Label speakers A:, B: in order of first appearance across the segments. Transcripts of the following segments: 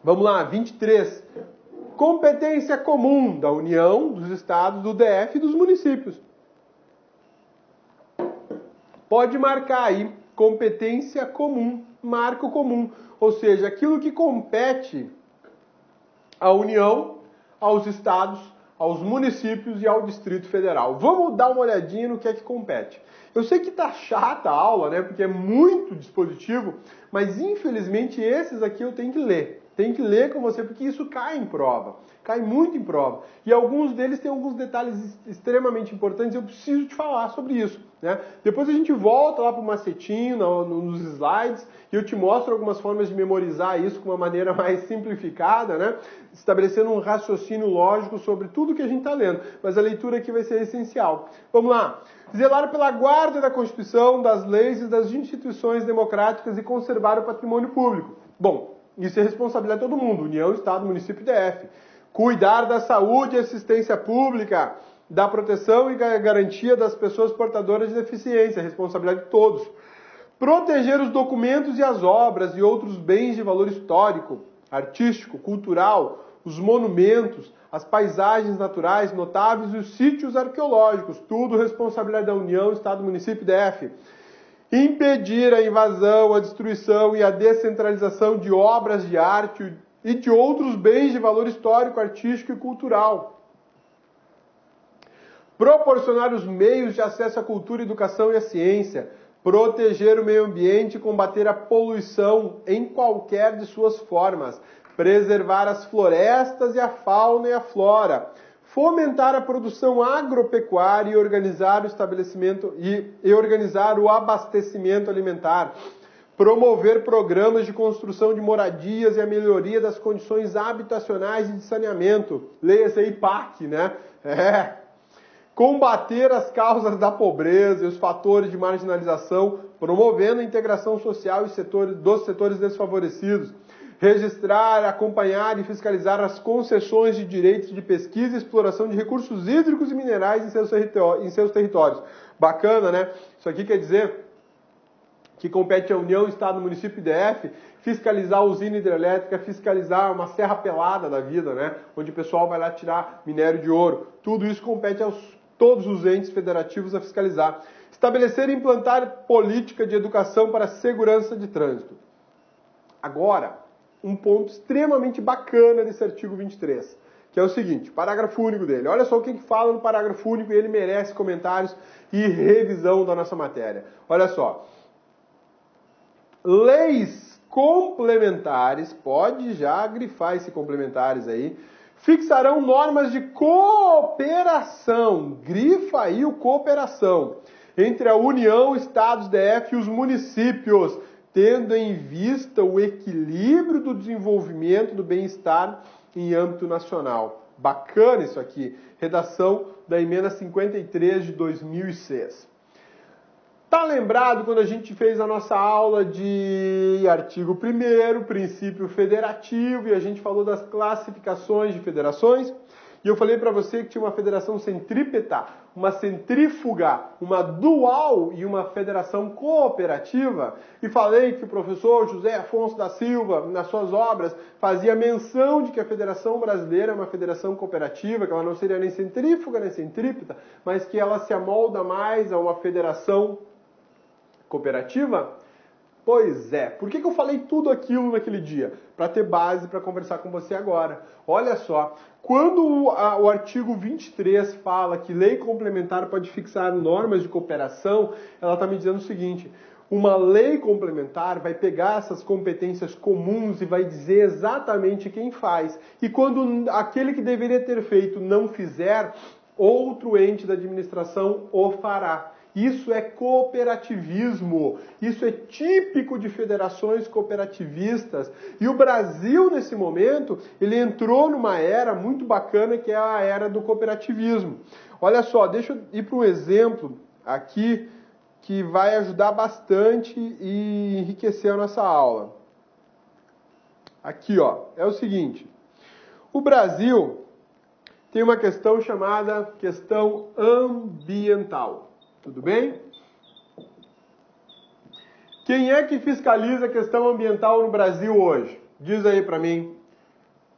A: Vamos lá, 23. Competência comum da União, dos Estados, do DF e dos municípios. Pode marcar aí, competência comum, marco comum. Ou seja, aquilo que compete à União, aos Estados, aos municípios e ao Distrito Federal. Vamos dar uma olhadinha no que é que compete. Eu sei que tá chata a aula, né? Porque é muito dispositivo, mas infelizmente esses aqui eu tenho que ler. Tem que ler com você, porque isso cai em prova. Cai muito em prova. E alguns deles têm alguns detalhes extremamente importantes, eu preciso te falar sobre isso, né? Depois a gente volta lá para o macetinho, nos slides, e eu te mostro algumas formas de memorizar isso com uma maneira mais simplificada, né? Estabelecendo um raciocínio lógico sobre tudo que a gente está lendo. Mas a leitura aqui vai ser essencial. Vamos lá. Zelar pela guarda da Constituição, das leis e das instituições democráticas e conservar o patrimônio público. Bom, isso é responsabilidade de todo mundo, União, Estado, Município e DF. Cuidar da saúde e assistência pública, da proteção e garantia das pessoas portadoras de deficiência, responsabilidade de todos. Proteger os documentos e as obras e outros bens de valor histórico, artístico, cultural, os monumentos, as paisagens naturais notáveis e os sítios arqueológicos, tudo responsabilidade da União, Estado, Município e DF. Impedir a invasão, a destruição e a descentralização de obras de arte e de outros bens de valor histórico, artístico e cultural. Proporcionar os meios de acesso à cultura, educação e à ciência. Proteger o meio ambiente e combater a poluição em qualquer de suas formas. Preservar as florestas e a fauna e a flora. Fomentar a produção agropecuária e organizar o estabelecimento e organizar o abastecimento alimentar. Promover programas de construção de moradias e a melhoria das condições habitacionais e de saneamento. Leia-se aí PAC, né? Combater as causas da pobreza e os fatores de marginalização, promovendo a integração social dos setores desfavorecidos. Registrar, acompanhar e fiscalizar as concessões de direitos de pesquisa e exploração de recursos hídricos e minerais em seus territórios. Bacana, né? Isso aqui quer dizer que compete à União, Estado, Município e DF fiscalizar a usina hidrelétrica, fiscalizar uma serra pelada da vida, né? Onde o pessoal vai lá tirar minério de ouro. Tudo isso compete a todos os entes federativos a fiscalizar. Estabelecer e implantar política de educação para a segurança de trânsito. Agora, um ponto extremamente bacana desse artigo 23, que é o seguinte, parágrafo único dele. Olha só o que fala no parágrafo único e ele merece comentários e revisão da nossa matéria. Olha só. Leis complementares, pode já grifar esse complementares aí, fixarão normas de cooperação, grifa aí o cooperação, entre a União, Estados, DF e os municípios, tendo em vista o equilíbrio do desenvolvimento do bem-estar em âmbito nacional. Bacana isso aqui. Redação da emenda 53 de 2006. Tá lembrado quando a gente fez a nossa aula de artigo 1º, princípio federativo, e a gente falou das classificações de federações? E eu falei para você que tinha uma federação centrípeta, uma centrífuga, uma dual e uma federação cooperativa. E falei que o professor José Afonso da Silva, nas suas obras, fazia menção de que a Federação Brasileira é uma federação cooperativa, que ela não seria nem centrífuga nem centrípeta, mas que ela se amolda mais a uma federação cooperativa? Pois é. Por que eu falei tudo aquilo naquele dia? Para ter base para conversar com você agora. Olha só, quando o artigo 23 fala que lei complementar pode fixar normas de cooperação, ela está me dizendo o seguinte, uma lei complementar vai pegar essas competências comuns e vai dizer exatamente quem faz. E quando aquele que deveria ter feito não fizer, outro ente da administração o fará. Isso é cooperativismo, isso é típico de federações cooperativistas. E o Brasil, nesse momento, ele entrou numa era muito bacana, que é a era do cooperativismo. Olha só, deixa eu ir para um exemplo aqui que vai ajudar bastante e enriquecer a nossa aula. Aqui, ó, é o seguinte. O Brasil tem uma questão chamada questão ambiental. Tudo bem? Quem é que fiscaliza a questão ambiental no Brasil hoje? Diz aí para mim.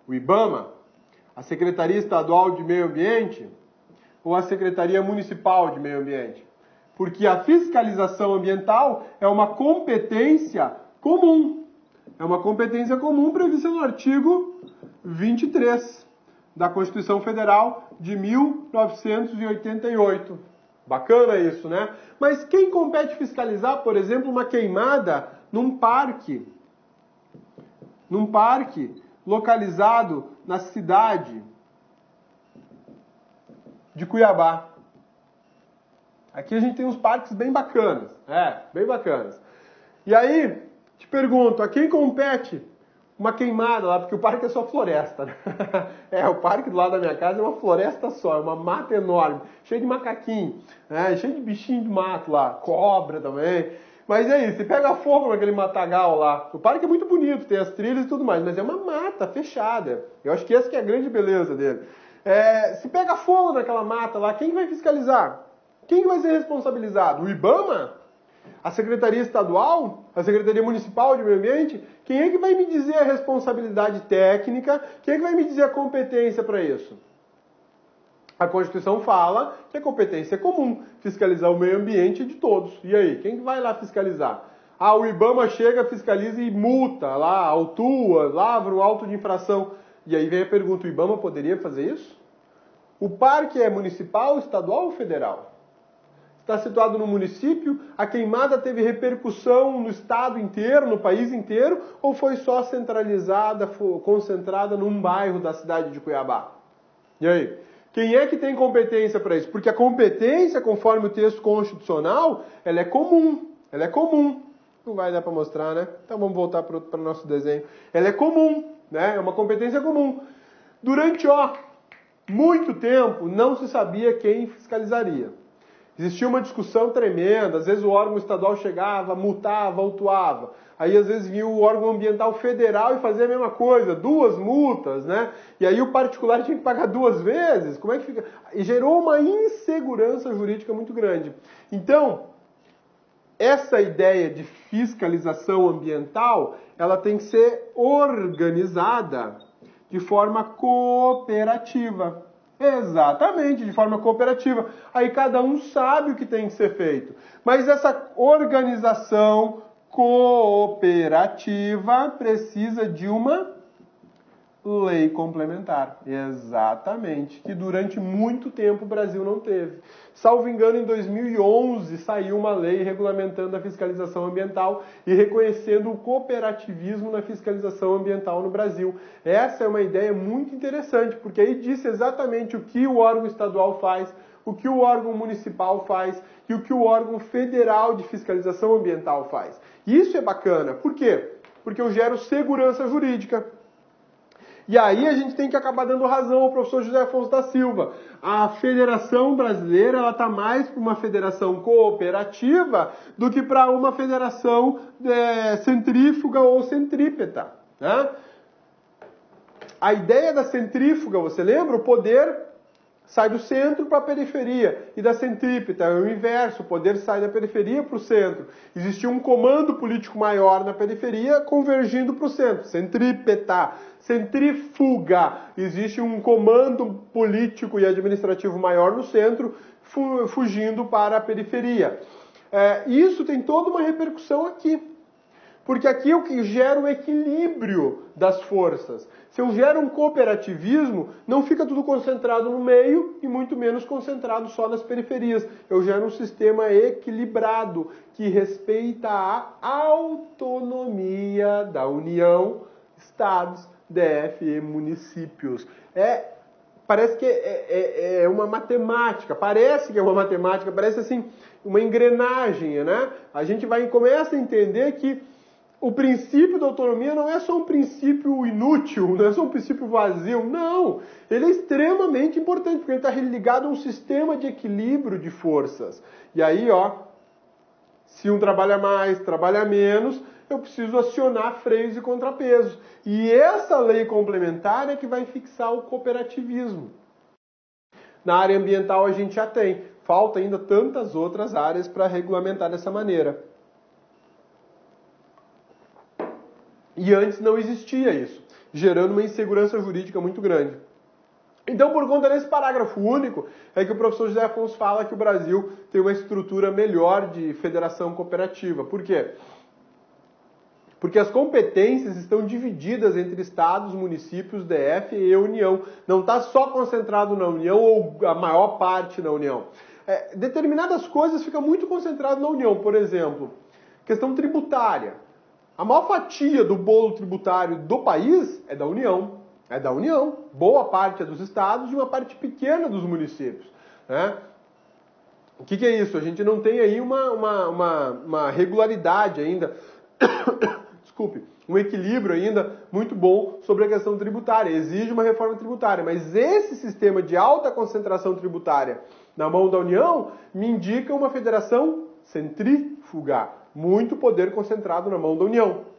A: O IBAMA, a Secretaria Estadual de Meio Ambiente ou a Secretaria Municipal de Meio Ambiente? Porque a fiscalização ambiental é uma competência comum. É uma competência comum prevista no artigo 23 da Constituição Federal de 1988. Bacana isso, né? Mas quem compete fiscalizar, por exemplo, uma queimada num parque localizado na cidade de Cuiabá? Aqui a gente tem uns parques bem bacanas, bem bacanas. E aí, te pergunto, a quem compete uma queimada lá, porque o parque é só floresta, né? O parque do lado da minha casa é uma floresta só, é uma mata enorme, cheia de macaquinho, cheio de bichinho de mato lá, cobra também. Mas é isso, se pega fogo naquele matagal lá, o parque é muito bonito, tem as trilhas e tudo mais, mas é uma mata fechada. Eu acho que essa que é a grande beleza dele. Se pega fogo naquela mata lá, quem vai fiscalizar? Quem vai ser responsabilizado? O IBAMA? A Secretaria Estadual? A Secretaria Municipal de Meio Ambiente? Quem é que vai me dizer a responsabilidade técnica? Quem é que vai me dizer a competência para isso? A Constituição fala que a competência é comum, fiscalizar o meio ambiente de todos. E aí, quem vai lá fiscalizar? O IBAMA chega, fiscaliza e multa lá, autua, lavra um auto de infração. E aí vem a pergunta, o IBAMA poderia fazer isso? O parque é municipal, estadual ou federal? Está situado no município? A queimada teve repercussão no estado inteiro, no país inteiro? Ou foi só centralizada, concentrada num bairro da cidade de Cuiabá? E aí? Quem é que tem competência para isso? Porque a competência, conforme o texto constitucional, ela é comum. Ela é comum. Não vai dar para mostrar, né? Então vamos voltar para o nosso desenho. Ela é comum, né? É uma competência comum. Durante, muito tempo, não se sabia quem fiscalizaria. Existia uma discussão tremenda, às vezes o órgão estadual chegava, multava, autuava. Aí às vezes vinha o órgão ambiental federal e fazia a mesma coisa, 2 multas, né? E aí o particular tinha que pagar 2 vezes. Como é que fica? E gerou uma insegurança jurídica muito grande. Então, essa ideia de fiscalização ambiental, ela tem que ser organizada de forma cooperativa. Exatamente, de forma cooperativa. Aí cada um sabe o que tem que ser feito. Mas essa organização cooperativa precisa de uma lei complementar. Exatamente, que durante muito tempo o Brasil não teve. Salvo engano, em 2011 saiu uma lei regulamentando a fiscalização ambiental e reconhecendo o cooperativismo na fiscalização ambiental no Brasil. Essa é uma ideia muito interessante, porque aí diz exatamente o que o órgão estadual faz, o que o órgão municipal faz e o que o órgão federal de fiscalização ambiental faz. Isso é bacana. Por quê? Porque eu gero segurança jurídica. E aí a gente tem que acabar dando razão ao professor José Afonso da Silva. A Federação Brasileira está mais para uma federação cooperativa do que para uma federação centrífuga ou centrípeta. Né? A ideia da centrífuga, você lembra? O poder sai do centro para a periferia. E da centrípeta é o inverso, o poder sai da periferia para o centro. Existia um comando político maior na periferia convergindo para o centro. Centrípeta, centrífuga. Existe um comando político e administrativo maior no centro, fugindo para a periferia. Isso tem toda uma repercussão aqui. Porque aqui é o que gera o equilíbrio das forças. Se eu gero um cooperativismo, não fica tudo concentrado no meio e muito menos concentrado só nas periferias. Eu gero um sistema equilibrado que respeita a autonomia da União, Estados, DF e municípios. Parece que é uma matemática, parece que é uma matemática, parece assim uma engrenagem, né? A gente começa a entender que o princípio da autonomia não é só um princípio inútil, não é só um princípio vazio, não. Ele é extremamente importante, porque ele está ligado a um sistema de equilíbrio de forças. E aí, se um trabalha mais, trabalha menos, eu preciso acionar freios e contrapesos. E essa lei complementar é que vai fixar o cooperativismo. Na área ambiental a gente já tem. Falta ainda tantas outras áreas para regulamentar dessa maneira. E antes não existia isso. gerando uma insegurança jurídica muito grande. Então, por conta desse parágrafo único, é que o professor José Afonso fala que o Brasil tem uma estrutura melhor de federação cooperativa. Por quê? Porque as competências estão divididas entre estados, municípios, DF e União. Não está só concentrado na União ou a maior parte na União. Determinadas coisas ficam muito concentradas na União. Por exemplo, questão tributária. A maior fatia do bolo tributário do país é da União. É da União. Boa parte é dos estados e uma parte pequena dos municípios. Né? O que é isso? A gente não tem aí uma regularidade ainda, desculpe, um equilíbrio ainda muito bom sobre a questão tributária. Exige uma reforma tributária, mas esse sistema de alta concentração tributária na mão da União me indica uma federação centrífuga, muito poder concentrado na mão da União.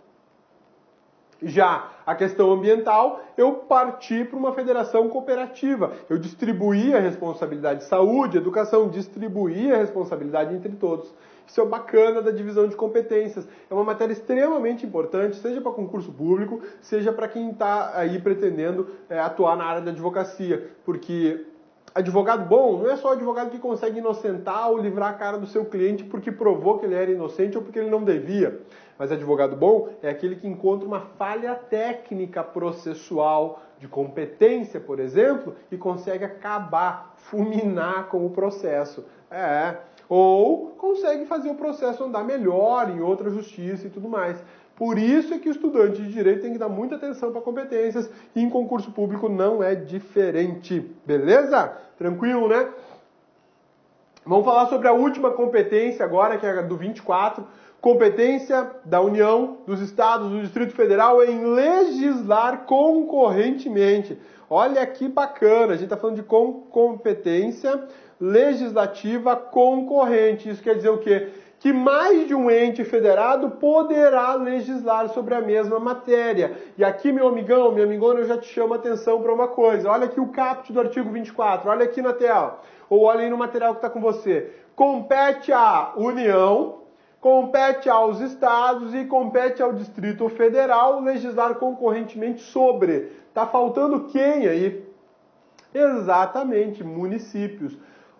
A: Já a questão ambiental, eu parti para uma federação cooperativa. Eu distribuí a responsabilidade de saúde, educação, distribuí a responsabilidade entre todos. Isso é o bacana da divisão de competências. É uma matéria extremamente importante, seja para concurso público, seja para quem está aí pretendendo atuar na área da advocacia. Porque advogado bom não é só advogado que consegue inocentar ou livrar a cara do seu cliente porque provou que ele era inocente ou porque ele não devia. Mas advogado bom é aquele que encontra uma falha técnica processual de competência, por exemplo, e consegue acabar, fulminar com o processo. Ou consegue fazer o processo andar melhor em outra justiça e tudo mais. Por isso é que o estudante de direito tem que dar muita atenção para competências e em concurso público não é diferente. Beleza? Tranquilo, né? Vamos falar sobre a última competência agora, que é a do 24. Competência da União, dos Estados, do Distrito Federal em legislar concorrentemente. Olha que bacana, a gente está falando de competência legislativa concorrente. Isso quer dizer o quê? Que mais de um ente federado poderá legislar sobre a mesma matéria. E aqui, meu amigão, minha amigona, eu já te chamo a atenção para uma coisa. Olha aqui o caput do artigo 24, olha aqui na tela. Ou olha aí no material que está com você. Compete à União, compete aos estados e compete ao Distrito Federal legislar concorrentemente sobre. Tá faltando quem aí? Exatamente, municípios.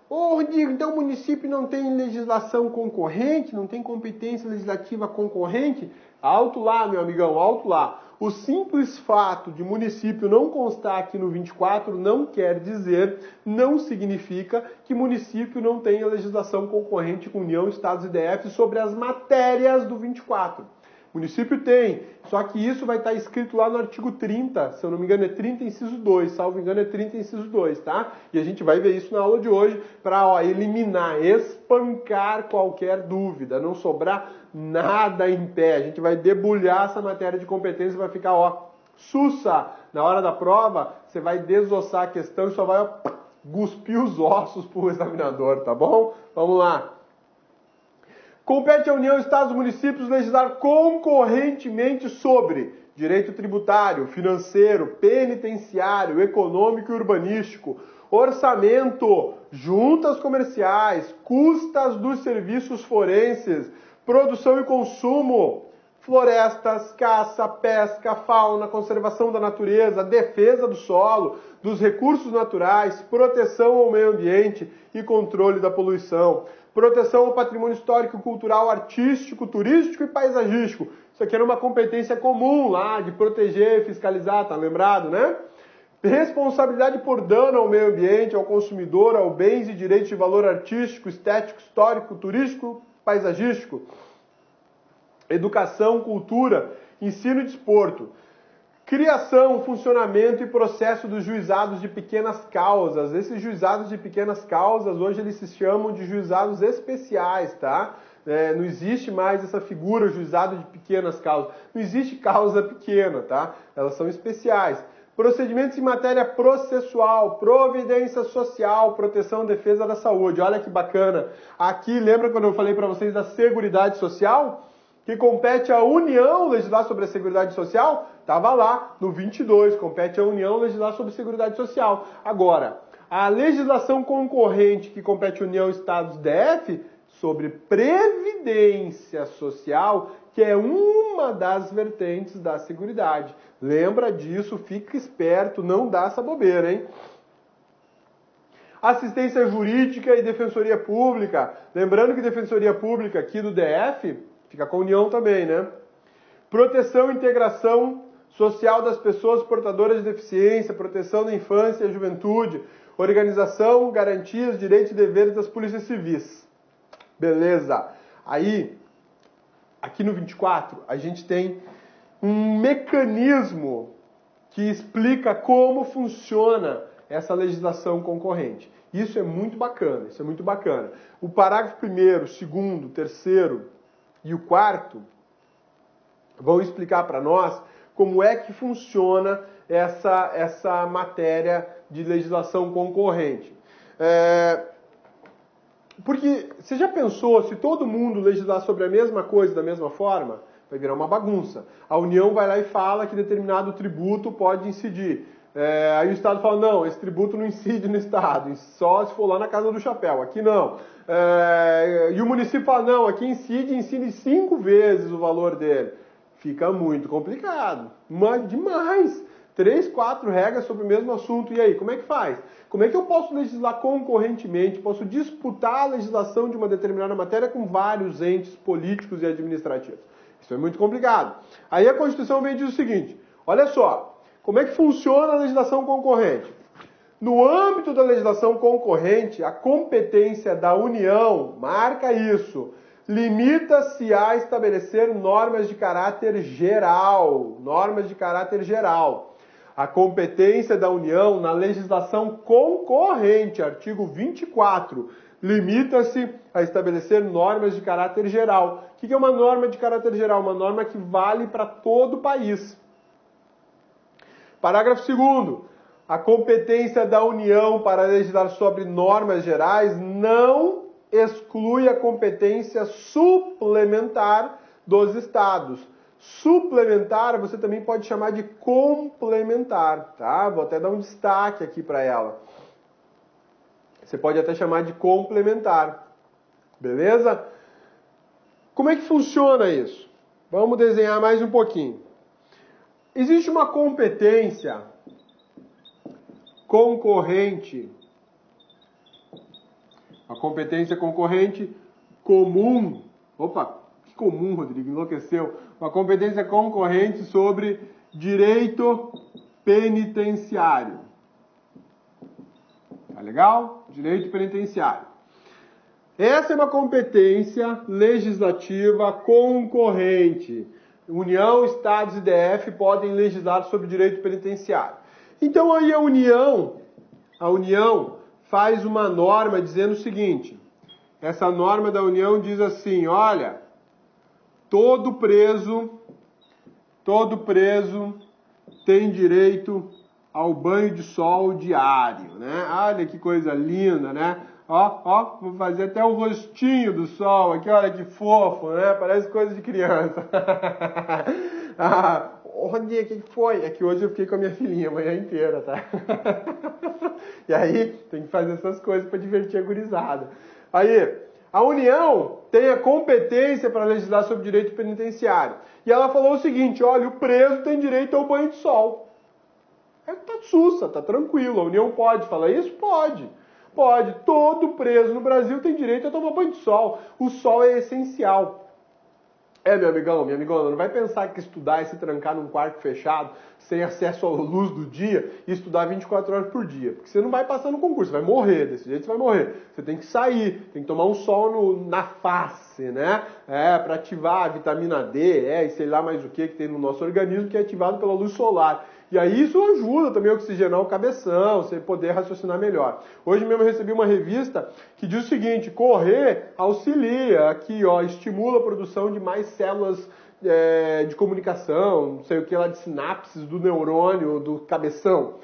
A: Ô, Rodrigo, então o município não tem legislação concorrente, não tem competência legislativa concorrente? Alto lá, meu amigão, alto lá. O simples fato de município não constar aqui no 24 não quer dizer, não significa que município não tenha legislação concorrente com União, Estados e DF sobre as matérias do 24. Município tem, só que isso vai estar escrito lá no artigo 30, se eu não me engano é 30, inciso 2, salvo engano é 30, inciso 2, tá? E a gente vai ver isso na aula de hoje para eliminar, espancar qualquer dúvida, não sobrar nada em pé. A gente vai debulhar essa matéria de competência e vai ficar, sussa! Na hora da prova, você vai desossar a questão e só vai cuspir os ossos pro examinador, tá bom? Vamos lá. Compete à União, Estados e Municípios legislar concorrentemente sobre direito tributário, financeiro, penitenciário, econômico e urbanístico, orçamento, juntas comerciais, custas dos serviços forenses, produção e consumo, florestas, caça, pesca, fauna, conservação da natureza, defesa do solo, dos recursos naturais, proteção ao meio ambiente e controle da poluição, proteção ao patrimônio histórico, cultural, artístico, turístico e paisagístico. Isso aqui era uma competência comum lá, de proteger, fiscalizar, tá lembrado, né? Responsabilidade por dano ao meio ambiente, ao consumidor, ao bens e direitos de valor artístico, estético, histórico, turístico, paisagístico. Educação, cultura, ensino e desporto. Criação, funcionamento e processo dos juizados de pequenas causas. Esses juizados de pequenas causas, hoje eles se chamam de juizados especiais, tá? Não existe mais essa figura, juizado de pequenas causas. Não existe causa pequena, tá? Elas são especiais. Procedimentos em matéria processual, providência social, proteção, defesa da saúde. Olha que bacana. Aqui, lembra quando eu falei para vocês da Seguridade Social? Que compete à União legislar sobre a Seguridade Social? Estava lá, no 22, compete à União legislar sobre a Seguridade Social. Agora, a legislação concorrente que compete à União, Estados, DF, sobre previdência social, que é uma das vertentes da Seguridade. Lembra disso, fica esperto, não dá essa bobeira, hein? Assistência jurídica e defensoria pública. Lembrando que defensoria pública aqui do DF fica com a União também, né? Proteção e integração social das pessoas portadoras de deficiência, proteção da infância e juventude, organização, garantias, direitos e deveres das polícias civis. Beleza. Aí, aqui no 24, a gente tem um mecanismo que explica como funciona essa legislação concorrente. Isso é muito bacana, isso é muito bacana. O parágrafo 1º, 2º, 3º e o 4º vão explicar para nós como é que funciona essa matéria de legislação concorrente. Porque você já pensou, se todo mundo legislar sobre a mesma coisa da mesma forma, vai virar uma bagunça. A União vai lá e fala que determinado tributo pode incidir. Aí o Estado fala, não, esse tributo não incide no Estado, só se for lá na Casa do Chapéu, aqui não. E o município fala, não, aqui incide 5 vezes o valor dele. Fica muito complicado, mas demais. 3, 4 regras sobre o mesmo assunto. E aí, como é que faz? Como é que eu posso legislar concorrentemente, posso disputar a legislação de uma determinada matéria com vários entes políticos e administrativos? Isso é muito complicado. Aí a Constituição vem e diz o seguinte, olha só, como é que funciona a legislação concorrente? No âmbito da legislação concorrente, a competência da União, marca isso, limita-se a estabelecer normas de caráter geral. Normas de caráter geral. A competência da União na legislação concorrente, artigo 24, limita-se a estabelecer normas de caráter geral. O que é uma norma de caráter geral? Uma norma que vale para todo o país. Parágrafo 2º. A competência da União para legislar sobre normas gerais não exclui a competência suplementar dos Estados. Suplementar você também pode chamar de complementar, tá? Vou até dar um destaque aqui para ela. Você pode até chamar de complementar, beleza? Como é que funciona isso? Vamos desenhar mais um pouquinho. Existe uma competência concorrente, a competência concorrente comum. Opa, que comum, Rodrigo, enlouqueceu. Uma competência concorrente sobre direito penitenciário. Tá legal? Direito penitenciário. Essa é uma competência legislativa concorrente. União, Estados e DF podem legislar sobre direito penitenciário. Então aí a União faz uma norma dizendo o seguinte, essa norma da União diz assim, olha, todo preso tem direito ao banho de sol diário, né? Olha que coisa linda, né? Ó, vou fazer até o rostinho do sol aqui, olha que fofo, né? Parece coisa de criança. Onde o que foi? É que hoje eu fiquei com a minha filhinha a manhã inteira, tá? E aí tem que fazer essas coisas para divertir a gurizada. Aí, a União tem a competência para legislar sobre direito penitenciário. E ela falou o seguinte, olha, o preso tem direito ao banho de sol. Tá sussa, tá tranquilo. A União pode falar isso? Pode. Pode. Todo preso no Brasil tem direito a tomar banho de sol. O sol é essencial. Meu amigão, minha amigona, não vai pensar que estudar é se trancar num quarto fechado, sem acesso à luz do dia, e estudar 24 horas por dia. Porque você não vai passar no concurso, você vai morrer, desse jeito você vai morrer. Você tem que sair, tem que tomar um sol na face, né? Para ativar a vitamina D, e sei lá mais o que tem no nosso organismo, que é ativado pela luz solar. E aí isso ajuda também a oxigenar o cabeção, você poder raciocinar melhor. Hoje mesmo eu recebi uma revista que diz o seguinte, correr auxilia, aqui ó, estimula a produção de mais células de comunicação, não sei o que lá, de sinapses do neurônio, do cabeção.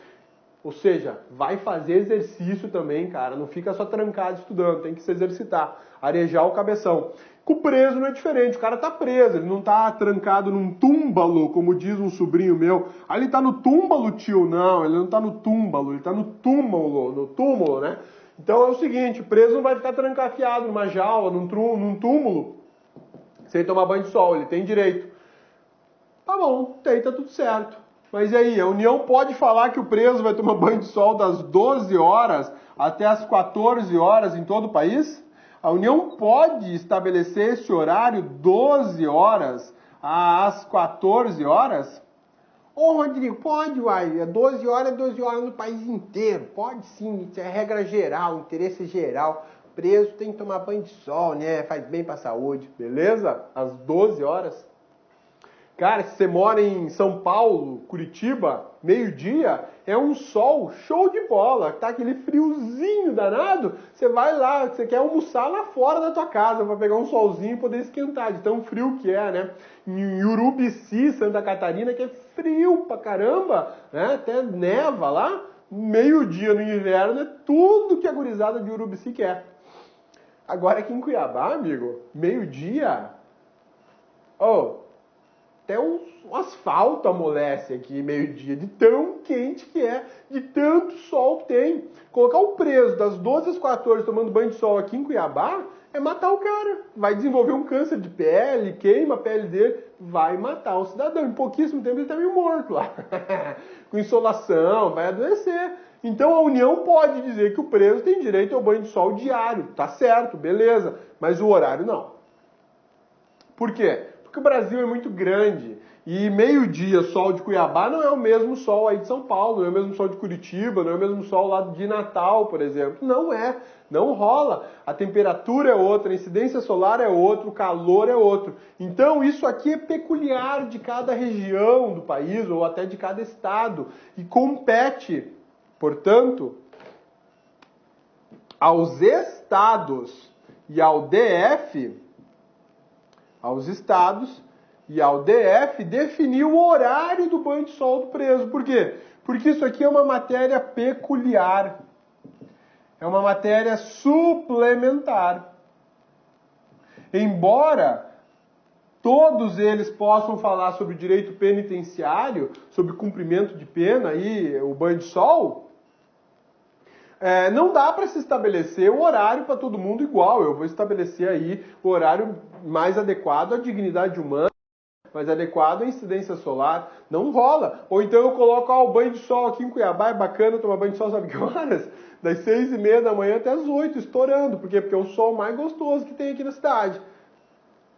A: Ou seja, vai fazer exercício também, cara, não fica só trancado estudando, tem que se exercitar, arejar o cabeção. Com o preso não é diferente, o cara tá preso, ele não tá trancado num túmbalo, como diz um sobrinho meu. Ah, ele tá no túmbalo, tio? Não, ele não tá no túmbalo, ele tá no túmulo, né? Então é o seguinte, o preso não vai ficar trancafiado numa jaula, num túmulo, sem tomar banho de sol, ele tem direito. Tá bom, tá tudo certo. Mas e aí, a União pode falar que o preso vai tomar banho de sol das 12 horas até as 14 horas em todo o país? A União pode estabelecer esse horário 12 horas às 14 horas? Ô, Rodrigo, pode, uai. 12 horas no país inteiro. Pode sim, isso é regra geral, interesse geral. Preso tem que tomar banho de sol, né? Faz bem pra saúde, beleza? Às 12 horas. Cara, se você mora em São Paulo, Curitiba, meio-dia, é um sol show de bola. Tá aquele friozinho danado, você vai lá, você quer almoçar lá fora da tua casa para pegar um solzinho e poder esquentar, de tão frio que é, né? Em Urubici, Santa Catarina, que é frio pra caramba, né? Até neva lá. Meio-dia no inverno é tudo que a gurizada de Urubici quer. Agora aqui em Cuiabá, amigo, meio-dia... até o asfalto amolece aqui meio-dia, de tão quente que é, de tanto sol que tem. Colocar o preso das 12 às 14 tomando banho de sol aqui em Cuiabá é matar o cara. Vai desenvolver um câncer de pele, queima a pele dele, vai matar o cidadão. Em pouquíssimo tempo ele está meio morto lá. Com insolação, vai adoecer. Então a União pode dizer que o preso tem direito ao banho de sol diário. Tá certo, beleza. Mas o horário não. Por quê? Porque o Brasil é muito grande e meio-dia sol de Cuiabá não é o mesmo sol aí de São Paulo, não é o mesmo sol de Curitiba, não é o mesmo sol lá de Natal, por exemplo. Não é, não rola. A temperatura é outra, a incidência solar é outra, o calor é outro. Então isso aqui é peculiar de cada região do país ou até de cada estado e compete, portanto, aos estados e ao DF... aos estados e ao DF definir o horário do banho de sol do preso. Por quê? Porque isso aqui é uma matéria peculiar. É uma matéria suplementar. Embora todos eles possam falar sobre direito penitenciário, sobre cumprimento de pena e o banho de sol, não dá para se estabelecer o horário para todo mundo igual. Eu vou estabelecer aí o horário mais adequado à dignidade humana, mais adequado à incidência solar. Não rola. Ou então eu coloco o banho de sol aqui em Cuiabá, é bacana tomar banho de sol, sabe que horas? Das 6h30 da manhã até as 8, estourando. Por quê? Porque é o sol mais gostoso que tem aqui na cidade.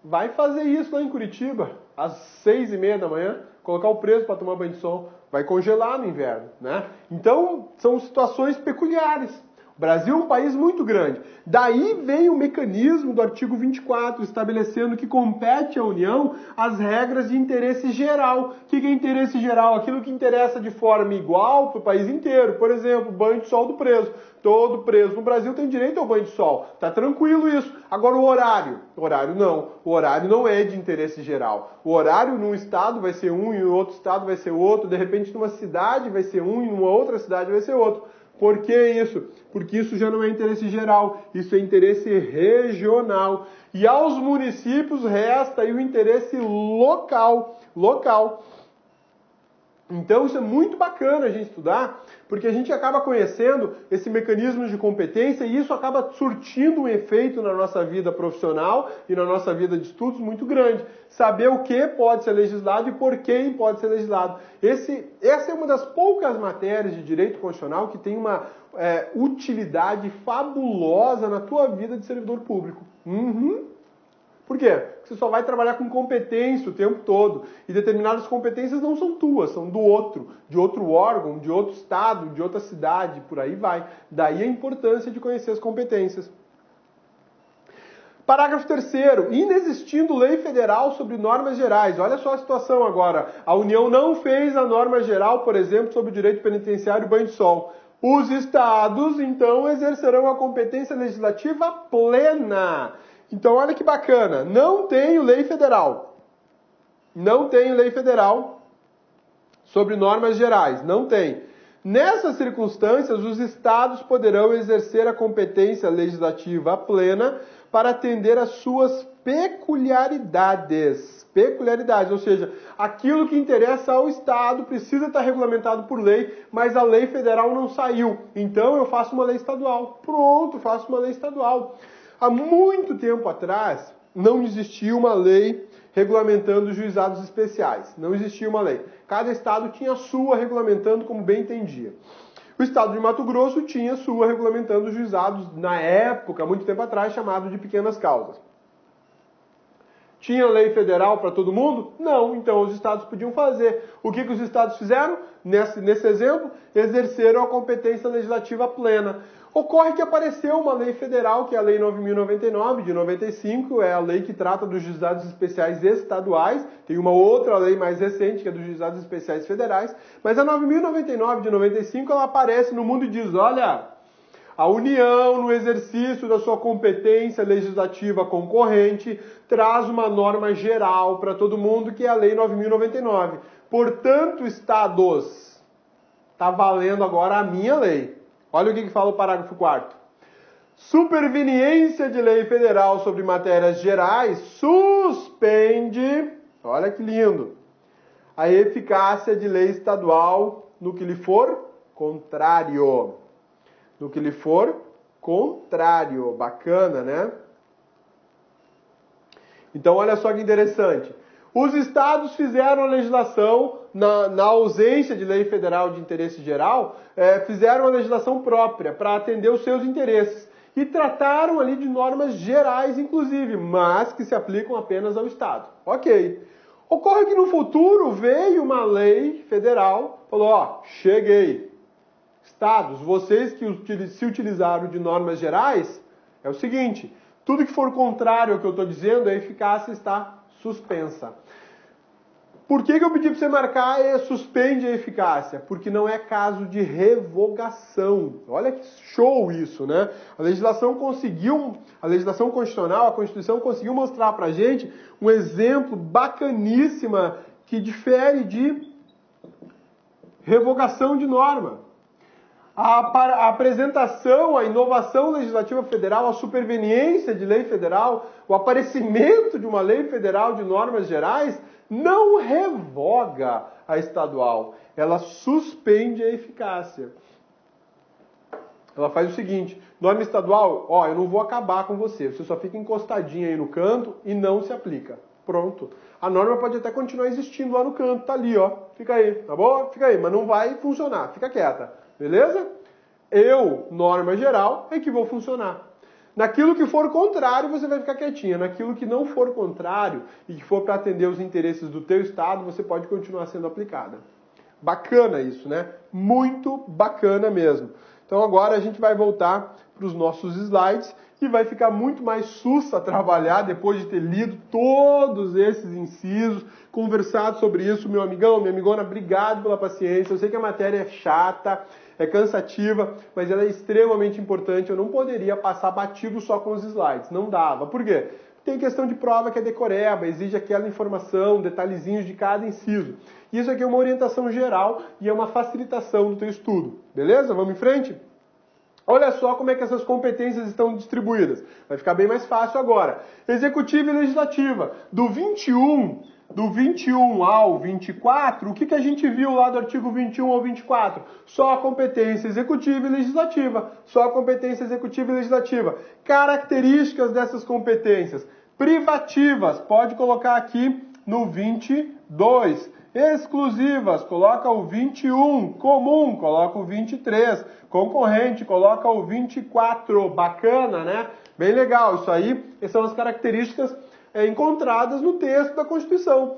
A: Vai fazer isso lá em Curitiba, às 6h30 da manhã, colocar o preso para tomar banho de sol. Vai congelar no inverno, né? Então, são situações peculiares. O Brasil é um país muito grande. Daí vem o mecanismo do artigo 24, estabelecendo que compete à União as regras de interesse geral. O que é interesse geral? Aquilo que interessa de forma igual para o país inteiro. Por exemplo, banho de sol do preso. Todo preso no Brasil tem direito ao banho de sol. Tá tranquilo isso. Agora o horário. O horário não. O horário não é de interesse geral. O horário num estado vai ser um e no outro estado vai ser outro. De repente numa cidade vai ser um e numa outra cidade vai ser outro. Por que isso? Porque isso já não é interesse geral, isso é interesse regional. E aos municípios resta aí o interesse local. Então isso é muito bacana a gente estudar, porque a gente acaba conhecendo esse mecanismo de competência e isso acaba surtindo um efeito na nossa vida profissional e na nossa vida de estudos muito grande. Saber o que pode ser legislado e por quem pode ser legislado. Essa é uma das poucas matérias de direito constitucional que tem uma utilidade fabulosa na tua vida de servidor público. Por quê? Porque você só vai trabalhar com competência o tempo todo. E determinadas competências não são tuas, são do outro, de outro órgão, de outro estado, de outra cidade, por aí vai. Daí a importância de conhecer as competências. Parágrafo 3º. Inexistindo lei federal sobre normas gerais. Olha só a situação agora. A União não fez a norma geral, por exemplo, sobre o direito penitenciário e banho de sol. Os estados, então, exercerão a competência legislativa plena. Então, olha que bacana. Não tenho lei federal. Não tenho lei federal sobre normas gerais. Não tem. Nessas circunstâncias, os estados poderão exercer a competência legislativa plena para atender às suas peculiaridades. Peculiaridades, ou seja, aquilo que interessa ao Estado precisa estar regulamentado por lei, mas a lei federal não saiu. Então eu faço uma lei estadual. Pronto, faço uma lei estadual. Há muito tempo atrás, não existia uma lei regulamentando os juizados especiais. Não existia uma lei. Cada estado tinha a sua regulamentando como bem entendia. O estado de Mato Grosso tinha a sua regulamentando os juizados, na época, muito tempo atrás, chamado de pequenas causas. Tinha lei federal para todo mundo? Não, então os estados podiam fazer. O que os estados fizeram? Nesse exemplo, exerceram a competência legislativa plena. Ocorre que apareceu uma lei federal, que é a Lei 9.099, de 95, é a lei que trata dos juizados especiais estaduais. Tem uma outra lei mais recente, que é dos juizados especiais federais. Mas a 9.099, de 95, ela aparece no mundo e diz, olha, a União, no exercício da sua competência legislativa concorrente, traz uma norma geral para todo mundo, que é a Lei 9.099. Portanto, estados, está valendo agora a minha lei. Olha o que fala o parágrafo 4º. Superveniência de lei federal sobre matérias gerais suspende, olha que lindo, a eficácia de lei estadual no que lhe for contrário. No que lhe for contrário. Bacana, né? Então, olha só que interessante. Os estados fizeram a legislação, na ausência de lei federal de interesse geral, fizeram a legislação própria para atender os seus interesses. E trataram ali de normas gerais, inclusive, mas que se aplicam apenas ao estado. Ok. Ocorre que no futuro veio uma lei federal, falou, ó, cheguei. Estados, vocês que se utilizaram de normas gerais, é o seguinte, tudo que for contrário ao que eu estou dizendo, a eficácia está suspensa. Por que eu pedi para você marcar suspende a eficácia? Porque não é caso de revogação. Olha que show isso, né? A legislação constitucional, a Constituição conseguiu mostrar para a gente um exemplo bacaníssima que difere de revogação de norma. A apresentação, a inovação legislativa federal, a superveniência de lei federal, o aparecimento de uma lei federal de normas gerais, não revoga a estadual, ela suspende a eficácia. Ela faz o seguinte, norma estadual, ó, eu não vou acabar com você, você só fica encostadinho aí no canto e não se aplica. Pronto. A norma pode até continuar existindo lá no canto, tá ali, ó, fica aí, tá bom? Fica aí, mas não vai funcionar, fica quieta. Beleza? Eu, norma geral, é que vou funcionar. Naquilo que for contrário, você vai ficar quietinha. Naquilo que não for contrário e que for para atender os interesses do teu estado, você pode continuar sendo aplicada. Bacana isso, né? Muito bacana mesmo. Então agora a gente vai voltar para os nossos slides e vai ficar muito mais sussa a trabalhar depois de ter lido todos esses incisos, conversado sobre isso. Meu amigão, minha amigona, obrigado pela paciência. Eu sei que a matéria é chata, é cansativa, mas ela é extremamente importante. Eu não poderia passar batido só com os slides, não dava. Por quê? Tem questão de prova que é decoreba, exige aquela informação, detalhezinhos de cada inciso. Isso aqui é uma orientação geral e é uma facilitação do teu estudo. Beleza? Vamos em frente? Olha só como é que essas competências estão distribuídas. Vai ficar bem mais fácil agora. Executiva e legislativa. Do 21 ao 24, o que a gente viu lá do artigo 21 ao 24? Só a competência executiva e legislativa. Só a competência executiva e legislativa. Características dessas competências. Privativas, pode colocar aqui no 22. Exclusivas, coloca o 21. Comum, coloca o 23. Concorrente, coloca o 24. Bacana, né? Bem legal. Isso aí são as características encontradas no texto da Constituição.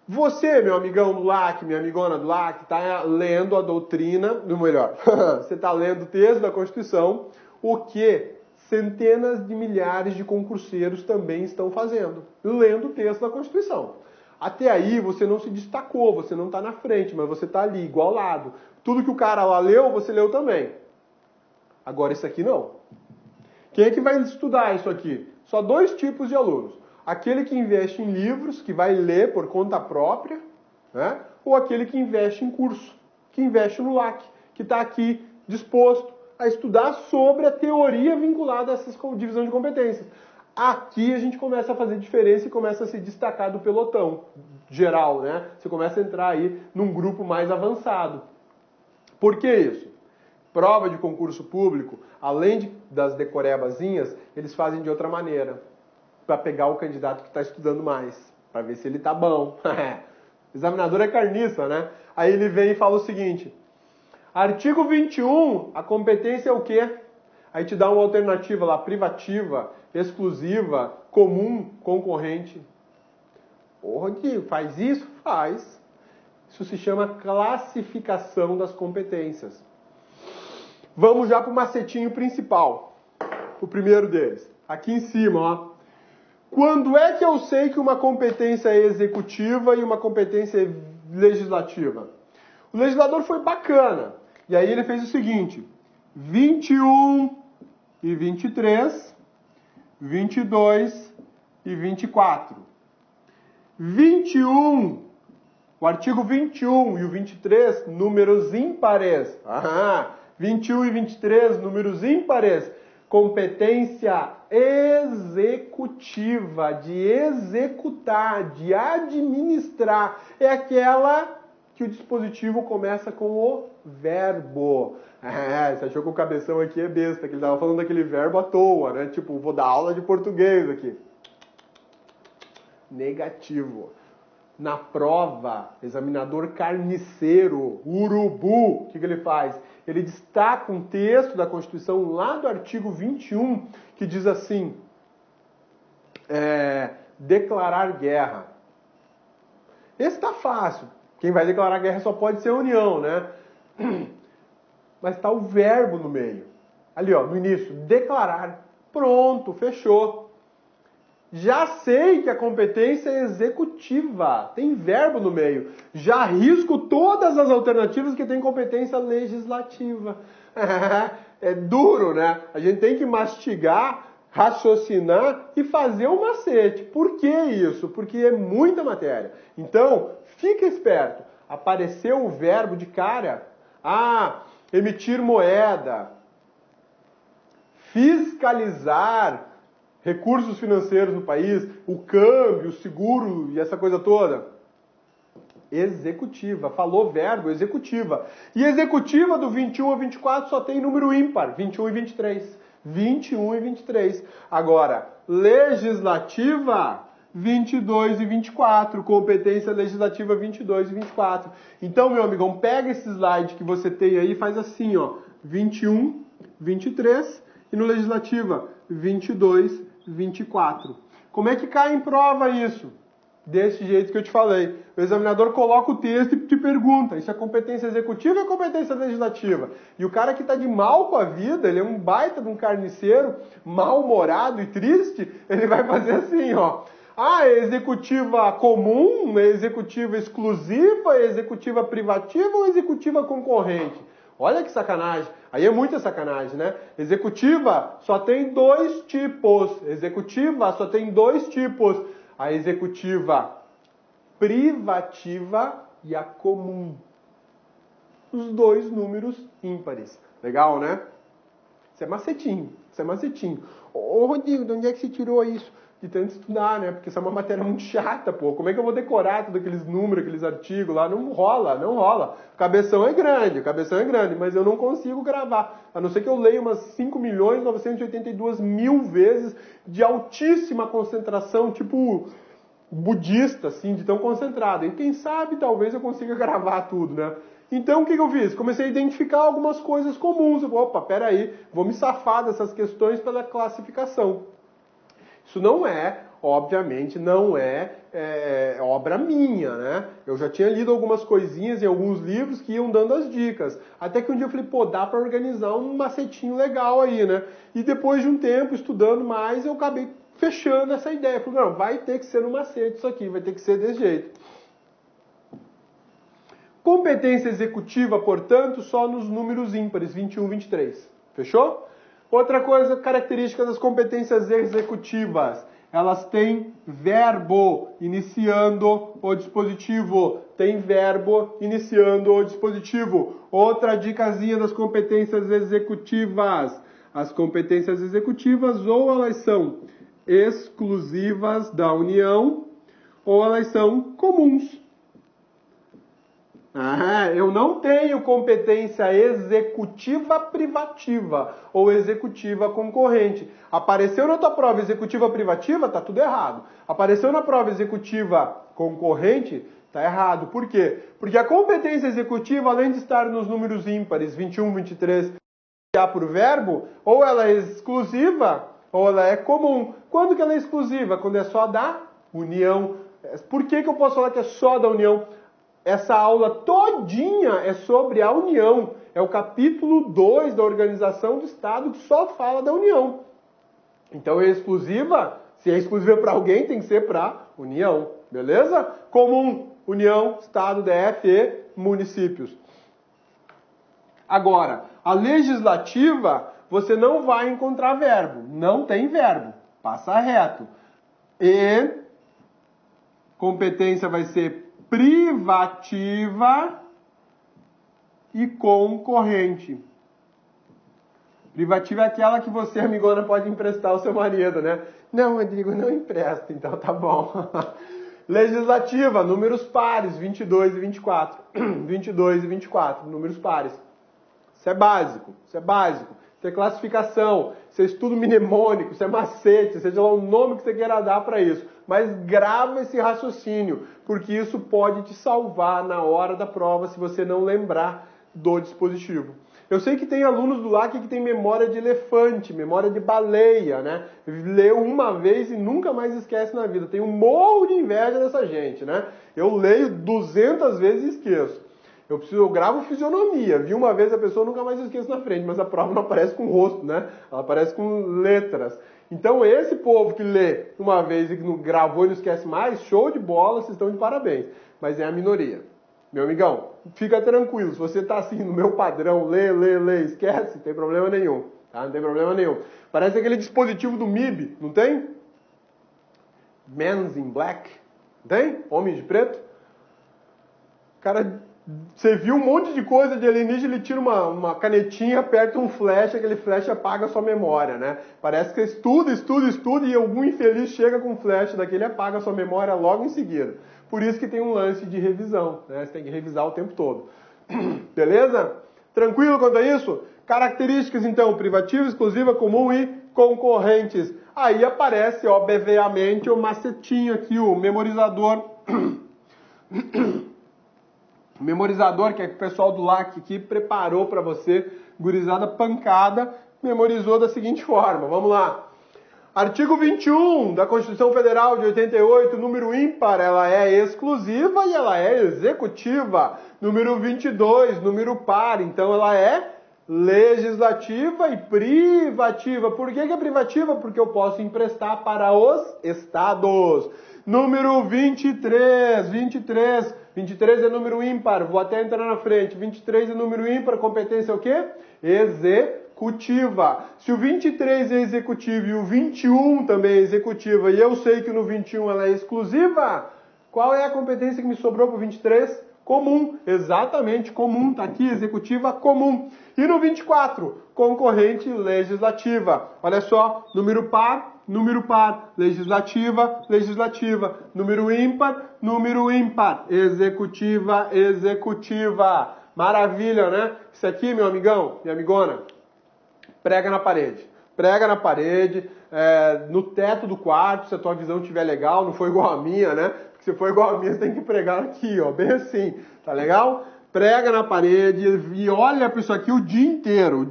A: Você, meu amigão do LAC, minha amigona do LAC, está lendo a doutrina, ou melhor, você está lendo o texto da Constituição, o que centenas de milhares de concurseiros também estão fazendo, lendo o texto da Constituição. Até aí você não se destacou, você não está na frente, mas você está ali, igualado. Tudo que o cara lá leu, você leu também. Agora isso aqui não. Quem é que vai estudar isso aqui? Só dois tipos de alunos. Aquele que investe em livros, que vai ler por conta própria, né? Ou aquele que investe em curso, que investe no LAC, que está aqui disposto a estudar sobre a teoria vinculada a essas divisão de competências. Aqui a gente começa a fazer diferença e começa a se destacar do pelotão geral, né? Você começa a entrar aí num grupo mais avançado. Por que isso? Prova de concurso público, além das decorebazinhas, eles fazem de outra maneira, para pegar o candidato que está estudando mais, para ver se ele está bom. O examinador é carniça, né? Aí ele vem e fala o seguinte, artigo 21, a competência é o quê? Aí te dá uma alternativa lá, privativa, exclusiva, comum, concorrente. Ô, Rodrigo, faz isso? Faz. Isso se chama classificação das competências. Vamos já para o macetinho principal. O primeiro deles. Aqui em cima, ó. Quando é que eu sei que uma competência é executiva e uma competência é legislativa? O legislador foi bacana. E aí ele fez o seguinte. 21 e 23, 22 e 24. 21, o artigo 21 e o 23, números ímpares. 21 e 23, números ímpares. Competência executiva, de executar, de administrar. É aquela que o dispositivo começa com o verbo. Você achou que o cabeção aqui é besta, que ele estava falando daquele verbo à toa, né? Tipo, vou dar aula de português aqui. Negativo. Na prova, examinador carniceiro, urubu, o que ele faz? Ele destaca um texto da Constituição lá do artigo 21 que diz assim, declarar guerra. Esse tá fácil. Quem vai declarar guerra só pode ser a União, né? Mas está o verbo no meio. Ali, ó, no início, declarar. Pronto, fechou. Já sei que a competência é executiva, tem verbo no meio. Já risco todas as alternativas que tem competência legislativa. É duro, né? A gente tem que mastigar, raciocinar e fazer um macete. Por que isso? Porque é muita matéria. Então, fica esperto. Apareceu o verbo de cara. Emitir moeda, fiscalizar recursos financeiros no país, o câmbio, o seguro e essa coisa toda. Executiva. Falou verbo, executiva. E executiva do 21 ao 24 só tem número ímpar, 21 e 23. 21 e 23. Agora, legislativa, 22 e 24. Competência legislativa, 22 e 24. Então, meu amigão, pega esse slide que você tem aí e faz assim, ó. 21, 23 e no legislativa, 22, 24. Como é que cai em prova isso? Desse jeito que eu te falei. O examinador coloca o texto e te pergunta, isso é competência executiva ou competência legislativa? E o cara que está de mal com a vida, ele é um baita de um carniceiro, mal-humorado e triste, ele vai fazer assim, ó. É executiva comum, é executiva exclusiva, é executiva privativa ou executiva concorrente? Olha que sacanagem. Aí é muita sacanagem, né? Executiva só tem dois tipos. Executiva só tem dois tipos. A executiva privativa e a comum. Os dois números ímpares. Legal, né? Isso é macetinho. Isso é macetinho. Ô, Rodrigo, de onde é que você tirou isso? De tanto estudar, né? Porque isso é uma matéria muito chata, pô. Como é que eu vou decorar todos aqueles números, aqueles artigos lá? Não rola, não rola. O cabeção é grande, mas eu não consigo gravar. A não ser que eu leia umas 5.982.000 vezes de altíssima concentração, tipo budista, assim, de tão concentrado. E quem sabe, talvez eu consiga gravar tudo, né? Então, o que eu fiz? Comecei a identificar algumas coisas comuns. Opa, peraí, vou me safar dessas questões pela classificação. Isso não é, obviamente, não é obra minha, né? Eu já tinha lido algumas coisinhas em alguns livros que iam dando as dicas. Até que um dia eu falei, pô, dá para organizar um macetinho legal aí, né? E depois de um tempo, estudando mais, eu acabei fechando essa ideia. Falei, não, vai ter que ser no macete isso aqui, vai ter que ser desse jeito. Competência executiva, portanto, só nos números ímpares, 21 e 23. Fechou? Outra coisa, característica das competências executivas. elas têm verbo iniciando o dispositivo. Tem verbo iniciando o dispositivo. Outra dicasinha das competências executivas. As competências executivas ou elas são exclusivas da União ou elas são comuns. Eu não tenho competência executiva privativa ou executiva concorrente. Apareceu na tua prova executiva privativa, tá tudo errado. Apareceu na prova executiva concorrente, tá errado. Por quê? Porque a competência executiva, além de estar nos números ímpares 21, 23, por verbo, ou ela é exclusiva ou ela é comum. Quando que ela é exclusiva? Quando é só da União. Por que eu posso falar que é só da União? Essa aula todinha é sobre a União. É o capítulo 2 da Organização do Estado que só fala da União. Então é exclusiva. Se é exclusiva para alguém, tem que ser para União. Beleza? Comum, União, Estado, DF e municípios. Agora, a legislativa, você não vai encontrar verbo. Não tem verbo. Passa reto. E competência vai ser privativa e concorrente. Privativa é aquela que você, amigona, pode emprestar ao seu marido, né? Não, Rodrigo, não empresta, então tá bom. Legislativa, números pares, 22 e 24. 22 e 24, números pares. Isso é básico, isso é básico. Isso é classificação, isso é estudo mnemônico, isso é macete, seja lá o nome que você queira dar para isso. Mas grava esse raciocínio, porque isso pode te salvar na hora da prova se você não lembrar do dispositivo. Eu sei que tem alunos do LAC que tem memória de elefante, memória de baleia, né? Leu uma vez e nunca mais esquece na vida. Tem um morro de inveja dessa gente, né? Eu leio 200 vezes e esqueço. Eu gravo fisionomia, vi uma vez a pessoa, nunca mais esqueço na frente, mas a prova não aparece com rosto, né? Ela aparece com letras. Então esse povo que lê uma vez e que não gravou e não esquece mais, show de bola, vocês estão de parabéns. Mas é a minoria. Meu amigão, fica tranquilo, se você está assim no meu padrão, lê, esquece, não tem problema nenhum, tá? Não tem problema nenhum. Parece aquele dispositivo do MIB, não tem? Men's in Black, não tem? Homem de preto. Cara, você viu um monte de coisa de alienígena, ele tira uma canetinha, aperta um flash, aquele flash apaga a sua memória, né? Parece que estuda e algum infeliz chega com um flash daquele e apaga a sua memória logo em seguida. Por isso que tem um lance de revisão, né? Você tem que revisar o tempo todo. Beleza? Tranquilo quanto a isso? Características, então, privativa, exclusiva, comum e concorrentes. Aí aparece, obviamente, o macetinho aqui, o memorizador. O memorizador, que é que o pessoal do LAC aqui preparou para você, gurizada pancada, memorizou da seguinte forma. Vamos lá. Artigo 21 da Constituição Federal de 88, número ímpar, ela é exclusiva e ela é executiva. Número 22, número par, então ela é legislativa e privativa. Por que é privativa? Porque eu posso emprestar para os estados. Número 23 é número ímpar, vou até entrar na frente. 23 é número ímpar, competência é o quê? Executiva. Se o 23 é executivo e o 21 também é executiva, e eu sei que no 21 ela é exclusiva, qual é a competência que me sobrou para o 23? Comum. Exatamente, comum. Tá aqui, executiva comum. E no 24, concorrente legislativa. Olha só, número par, legislativa, número ímpar, executiva. Maravilha, né? Isso aqui, meu amigão, minha amigona, prega na parede, no teto do quarto, se a tua visão estiver legal, não for igual a minha, né? Porque se for igual a minha, você tem que pregar aqui, ó, bem assim, tá legal? Prega na parede e olha para isso aqui o dia inteiro,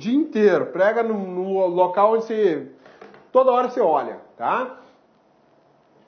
A: prega no local onde você, toda hora você olha, tá?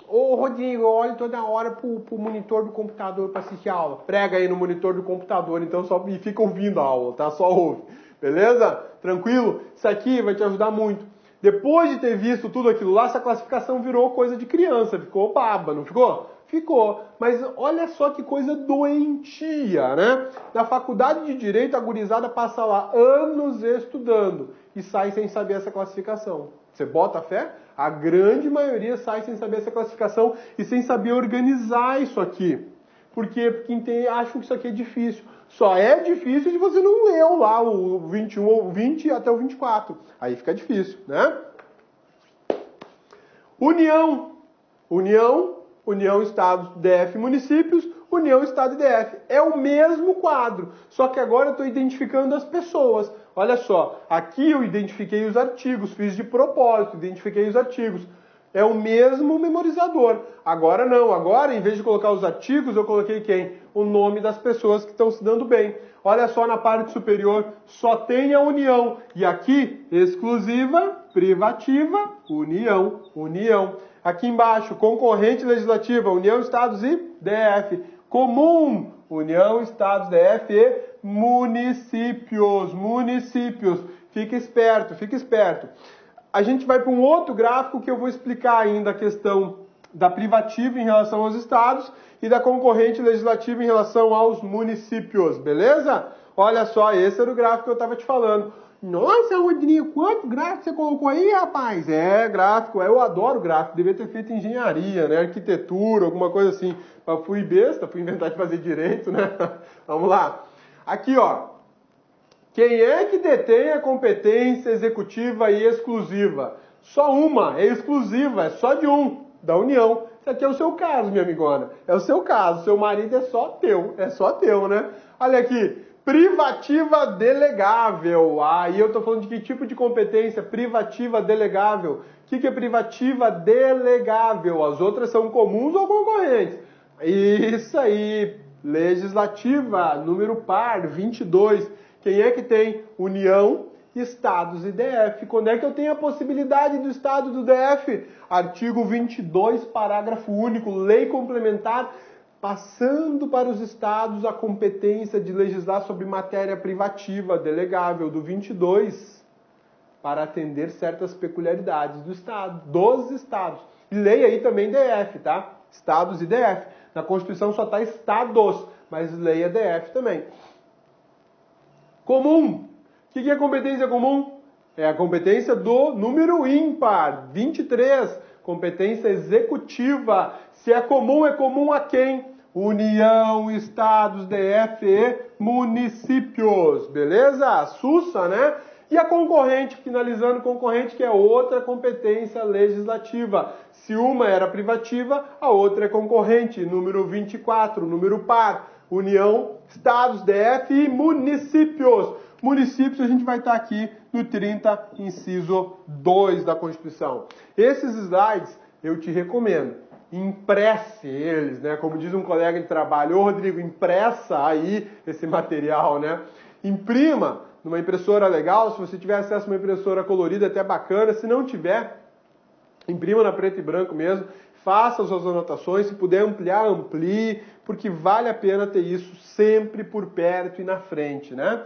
A: Ô Rodrigo, eu olho toda hora pro monitor do computador para assistir a aula. Prega aí no monitor do computador, então e fica ouvindo a aula, tá? Só ouve, beleza? Tranquilo? Isso aqui vai te ajudar muito. Depois de ter visto tudo aquilo lá, essa classificação virou coisa de criança, ficou baba, não ficou? Ficou. Mas olha só que coisa doentia, né? Na faculdade de Direito, a gurizada passa lá anos estudando e sai sem saber essa classificação. Você bota fé? A grande maioria sai sem saber essa classificação e sem saber organizar isso aqui. Por quê? Porque acham que isso aqui é difícil. Só é difícil se você não leu lá o 21 ou 20 até o 24. Aí fica difícil, né? União. União, Estados, DF, municípios. União, Estado e DF. É o mesmo quadro. Só que agora eu estou identificando as pessoas. Olha só, aqui eu identifiquei os artigos, fiz de propósito, identifiquei os artigos. É o mesmo memorizador. Agora não, agora em vez de colocar os artigos, eu coloquei quem? O nome das pessoas que estão se dando bem. Olha só, na parte superior só tem a união. E aqui, exclusiva, privativa, união, união. Aqui embaixo, concorrente legislativa, União, Estados e DF. Comum, União, Estados, DF e municípios, municípios. Fica esperto, fica esperto. A gente vai para um outro gráfico que eu vou explicar ainda a questão da privativa em relação aos estados e da concorrente legislativa em relação aos municípios, beleza? Olha só, esse era o gráfico que eu estava te falando. Nossa, Rodrigo, quanto gráfico você colocou aí, rapaz? É, gráfico, eu adoro gráfico, devia ter feito engenharia, né, arquitetura, alguma coisa assim. Mas fui besta, fui inventar de fazer direito, né? Vamos lá. Aqui, ó. Quem é que detém a competência executiva e exclusiva? Só uma, é exclusiva, é só de um, da União. Isso aqui é o seu caso, minha amigona. É o seu caso, seu marido é só teu, né? Olha aqui, privativa delegável. Aí eu tô falando de que tipo de competência? Privativa delegável. O que é privativa delegável? As outras são comuns ou concorrentes? Isso aí, legislativa, número par, 22. Quem é que tem União, Estados e DF? Quando é que eu tenho a possibilidade do Estado e do DF? Artigo 22, parágrafo único, lei complementar, passando para os estados a competência de legislar sobre matéria privativa delegável do 22 para atender certas peculiaridades do estado, dos estados. E lei aí também DF, tá? Estados e DF. Na Constituição só está estados, mas lei é DF também. Comum. O que é competência comum? É a competência do número ímpar, 23. Competência executiva. Se é comum a quem? União, Estados, DF e municípios. Beleza? Sussa, né? E a concorrente, finalizando concorrente, que é outra competência legislativa. Se uma era privativa, a outra é concorrente. Número 24, número par. União, Estados, DF e municípios. Municípios a gente vai estar aqui no 30, inciso 2 da Constituição. Esses slides eu te recomendo. Impresse eles, né? Como diz um colega de trabalho, ô Rodrigo, impressa aí esse material, né? Imprima numa impressora legal, se você tiver acesso a uma impressora colorida, até bacana. Se não tiver, imprima na preto e branco mesmo. Faça as suas anotações, se puder ampliar, amplie, porque vale a pena ter isso sempre por perto e na frente, né?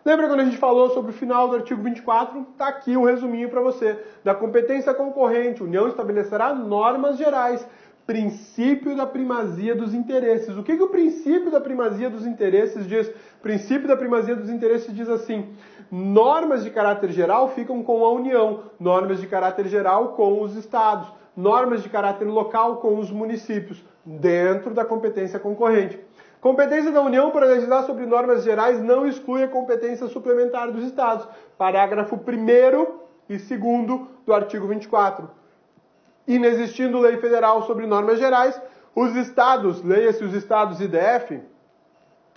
A: Lembra quando a gente falou sobre o final do artigo 24? Está aqui um resuminho para você. Da competência concorrente, a União estabelecerá normas gerais. Princípio da primazia dos interesses. O que o princípio da primazia dos interesses diz? O princípio da primazia dos interesses diz assim: normas de caráter geral ficam com a União, normas de caráter geral com os estados, normas de caráter local com os municípios, dentro da competência concorrente. Competência da União para legislar sobre normas gerais não exclui a competência suplementar dos estados. Parágrafo 1º e 2º do artigo 24. Inexistindo lei federal sobre normas gerais, os estados, leia-se os estados e DF,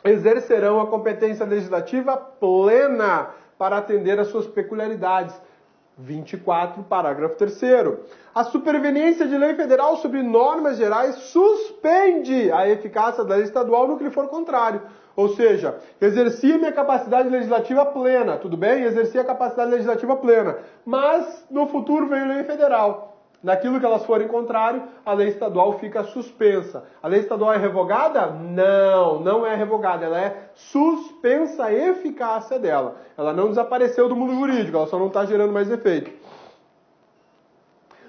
A: exercerão a competência legislativa plena para atender às suas peculiaridades. 24, parágrafo 3º. A superveniência de lei federal sobre normas gerais suspende a eficácia da lei estadual no que lhe for contrário. Ou seja, exercia minha capacidade legislativa plena, tudo bem? Exercia a capacidade legislativa plena. Mas no futuro veio lei federal. Naquilo que elas forem contrário, a lei estadual fica suspensa. A lei estadual é revogada? Não, não é revogada. Ela é suspensa a eficácia dela. Ela não desapareceu do mundo jurídico, ela só não está gerando mais efeito.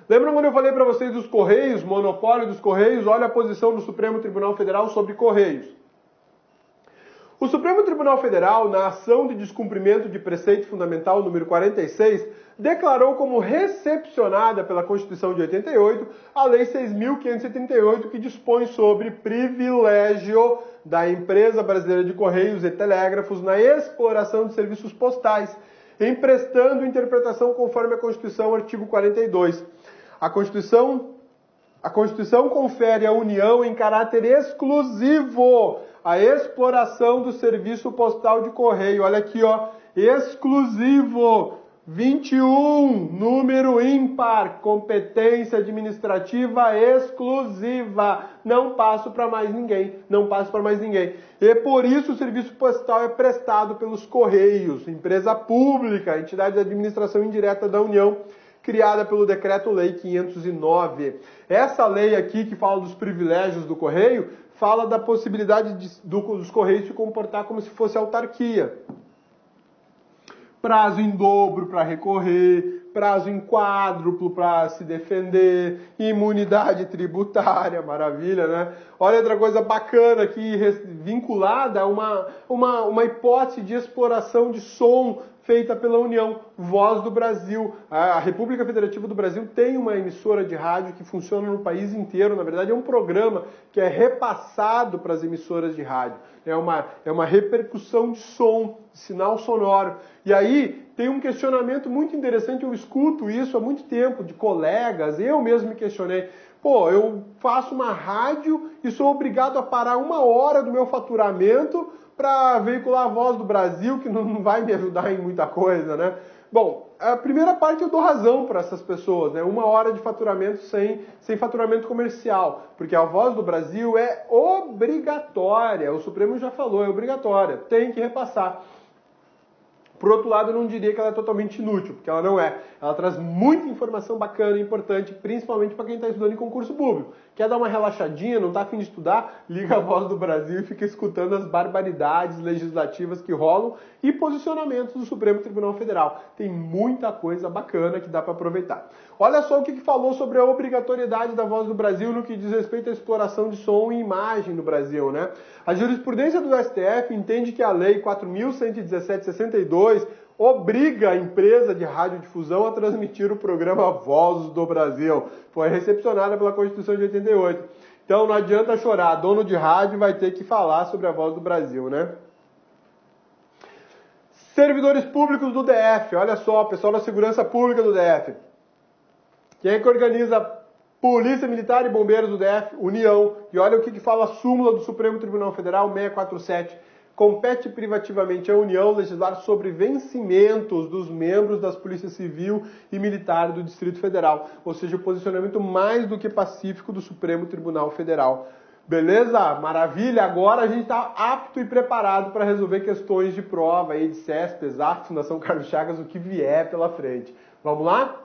A: Lembram quando eu falei para vocês dos Correios, monopólio dos Correios? Olha a posição do Supremo Tribunal Federal sobre Correios. O Supremo Tribunal Federal, na ação de descumprimento de preceito fundamental número 46, declarou como recepcionada pela Constituição de 88 a Lei 6.538, que dispõe sobre privilégio da Empresa Brasileira de Correios e Telégrafos na exploração de serviços postais, emprestando interpretação conforme a Constituição, artigo 42. A Constituição confere à União em caráter exclusivo a exploração do serviço postal de correio. Olha aqui, ó, exclusivo, 21, número ímpar, competência administrativa exclusiva. Não passo para mais ninguém, não passo para mais ninguém. E por isso o serviço postal é prestado pelos Correios, empresa pública, entidade de administração indireta da União, criada pelo Decreto-Lei 509. Essa lei aqui, que fala dos privilégios do Correio, fala da possibilidade dos Correios se comportar como se fosse autarquia. Prazo em dobro para recorrer, prazo em quádruplo para se defender, imunidade tributária, maravilha, né? Olha outra coisa bacana aqui, vinculada a uma hipótese de exploração de som feita pela União, Voz do Brasil. A República Federativa do Brasil tem uma emissora de rádio que funciona no país inteiro. Na verdade, é um programa que é repassado para as emissoras de rádio. É uma repercussão de som, de sinal sonoro. E aí tem um questionamento muito interessante, eu escuto isso há muito tempo de colegas, eu mesmo me questionei. Pô, eu faço uma rádio e sou obrigado a parar 1 hora do meu faturamento para veicular a Voz do Brasil, que não vai me ajudar em muita coisa, né? Bom, a primeira parte eu dou razão para essas pessoas, né? 1 hora de faturamento sem faturamento comercial, porque a Voz do Brasil é obrigatória, o Supremo já falou, é obrigatória, tem que repassar. Por outro lado, eu não diria que ela é totalmente inútil, porque ela não é. Ela traz muita informação bacana e importante, principalmente para quem está estudando em concurso público. Quer dar uma relaxadinha, não está a fim de estudar? Liga a Voz do Brasil e fica escutando as barbaridades legislativas que rolam e posicionamentos do Supremo Tribunal Federal. Tem muita coisa bacana que dá para aproveitar. Olha só o que falou sobre a obrigatoriedade da Voz do Brasil no que diz respeito à exploração de som e imagem no Brasil, né? A jurisprudência do STF entende que a Lei 4.117/62 obriga a empresa de radiodifusão a transmitir o programa Voz do Brasil. Foi recepcionada pela Constituição de 88. Então não adianta chorar, dono de rádio vai ter que falar sobre a Voz do Brasil, né? Servidores públicos do DF, olha só, pessoal da segurança pública do DF. Quem é que organiza Polícia Militar e Bombeiros do DF? União. E olha o que fala a súmula do Supremo Tribunal Federal 647. Compete privativamente à União legislar sobre vencimentos dos membros das Polícias Civil e Militar do Distrito Federal. Ou seja, o posicionamento mais do que pacífico do Supremo Tribunal Federal. Beleza? Maravilha! Agora a gente está apto e preparado para resolver questões de prova aí de CESP, ESAF, Fundação Carlos Chagas, o que vier pela frente. Vamos lá?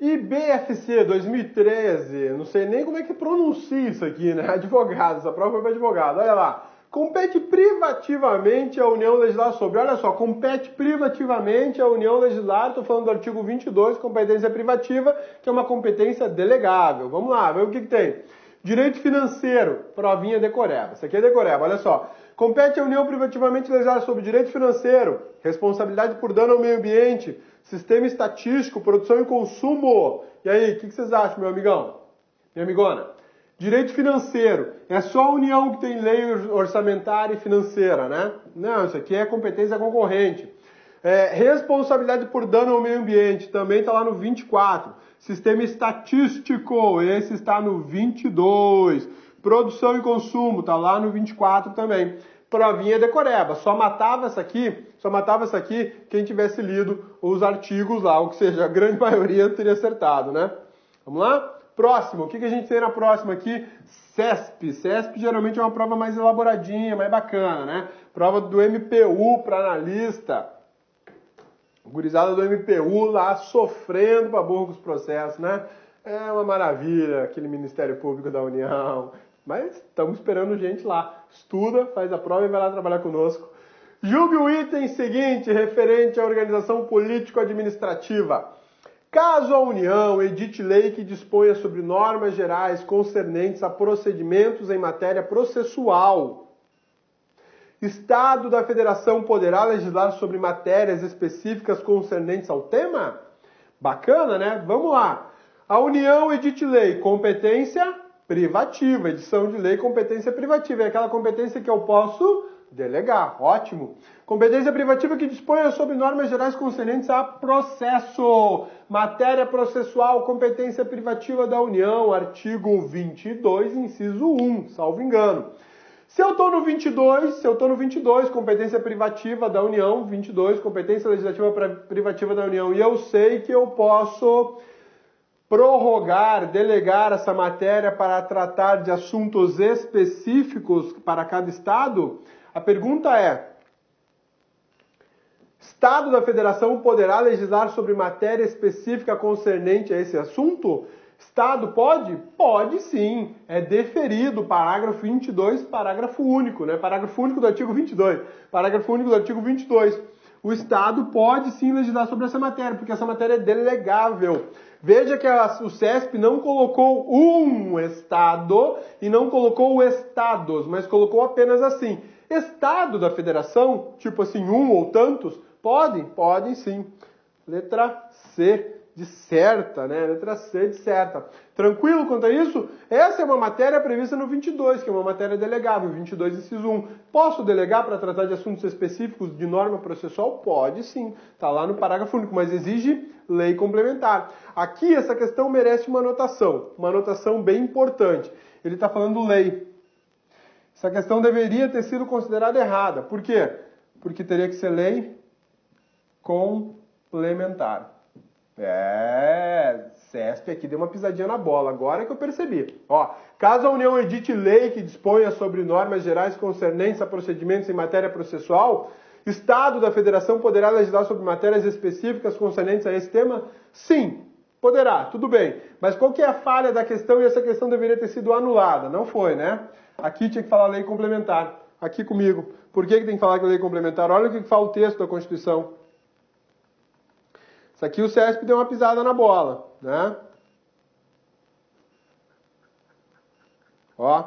A: IBFC 2013, não sei nem como é que pronuncia isso aqui, né? Advogado, essa prova foi para advogado, olha lá. Compete privativamente a União legislar sobre, olha só, compete privativamente a União legislar, estou falando do artigo 22, competência privativa, que é uma competência delegável. Vamos lá, ver o que tem. Direito financeiro, provinha decoreba. Isso aqui é decoreba, olha só. Compete à União privativamente legislar sobre direito financeiro, responsabilidade por dano ao meio ambiente, sistema estatístico, produção e consumo. E aí, o que vocês acham, meu amigão? Minha amigona? Direito financeiro. É só a União que tem lei orçamentária e financeira, né? Não, isso aqui é competência concorrente. Responsabilidade por dano ao meio ambiente, também está lá no 24. Sistema estatístico, esse está no 22. Produção e consumo, está lá no 24 também. Provinha decoreba, só matava essa aqui quem tivesse lido os artigos lá, ou que seja, a grande maioria teria acertado, né? Vamos lá? Próximo, o que a gente tem na próxima aqui? CESP. CESP geralmente é uma prova mais elaboradinha, mais bacana, né? Prova do MPU para analista. Gurizada do MPU lá sofrendo para burro com os processos, né? É uma maravilha, aquele Ministério Público da União. Mas estamos esperando gente lá. Estuda, faz a prova e vai lá trabalhar conosco. Julgue o item seguinte, referente à organização político-administrativa. Caso a União edite lei que disponha sobre normas gerais concernentes a procedimentos em matéria processual, Estado da Federação poderá legislar sobre matérias específicas concernentes ao tema? Bacana, né? Vamos lá. A União edite lei, competência privativa. Edição de lei, competência privativa. É aquela competência que eu posso delegar. Ótimo. Competência privativa que disponha sobre normas gerais concernentes a processo. Matéria processual, competência privativa da União. Artigo 22, inciso 1, salvo engano. Se eu estou no 22, competência privativa da União, 22, competência legislativa privativa da União, e eu sei que eu posso prorrogar, delegar essa matéria para tratar de assuntos específicos para cada Estado, a pergunta é: Estado da Federação poderá legislar sobre matéria específica concernente a esse assunto? Estado pode? Pode sim. É deferido, parágrafo 22, parágrafo único, né? Parágrafo único do artigo 22. Parágrafo único do artigo 22. O Estado pode sim legislar sobre essa matéria, porque essa matéria é delegável. Veja que o CESP não colocou um Estado e não colocou estados, mas colocou apenas assim: Estado da Federação, tipo assim, um ou tantos, podem? Podem sim. Letra C de certa, né? Letra C de certa. Tranquilo quanto a isso? Essa é uma matéria prevista no 22, que é uma matéria delegável, 22 inciso 1. Posso delegar para tratar de assuntos específicos de norma processual? Pode sim. Está lá no parágrafo único, mas exige lei complementar. Aqui essa questão merece uma anotação bem importante. Ele está falando lei. Essa questão deveria ter sido considerada errada. Por quê? Porque teria que ser lei complementar. CESP aqui deu uma pisadinha na bola, agora que eu percebi. Ó, caso a União edite lei que disponha sobre normas gerais concernentes a procedimentos em matéria processual, Estado da Federação poderá legislar sobre matérias específicas concernentes a esse tema? Sim, poderá, tudo bem. Mas qual que é a falha da questão e essa questão deveria ter sido anulada? Não foi, né? Aqui tinha que falar lei complementar. Aqui comigo. Por que tem que falar que é lei complementar? Olha o que fala o texto da Constituição. Isso aqui o CESP deu uma pisada na bola, né? Ó,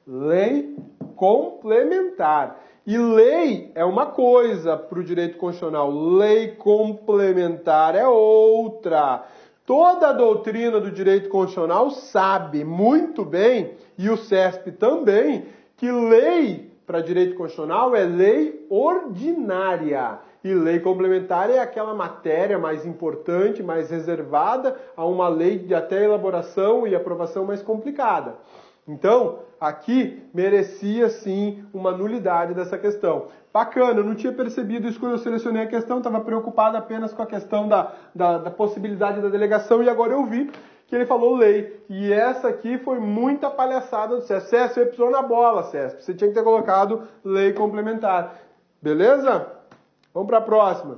A: lei complementar. E lei é uma coisa para o direito constitucional, lei complementar é outra. Toda a doutrina do direito constitucional sabe muito bem, e o CESP também, que lei para direito constitucional é lei ordinária. E lei complementar é aquela matéria mais importante, mais reservada a uma lei de até elaboração e aprovação mais complicada. Então, aqui merecia sim uma nulidade dessa questão. Bacana, eu não tinha percebido isso quando eu selecionei a questão, estava preocupado apenas com a questão da possibilidade da delegação e agora eu vi que ele falou lei. E essa aqui foi muita palhaçada do CESP. CESP, você pisou na bola, CESP. Você tinha que ter colocado lei complementar. Beleza? Vamos para a próxima.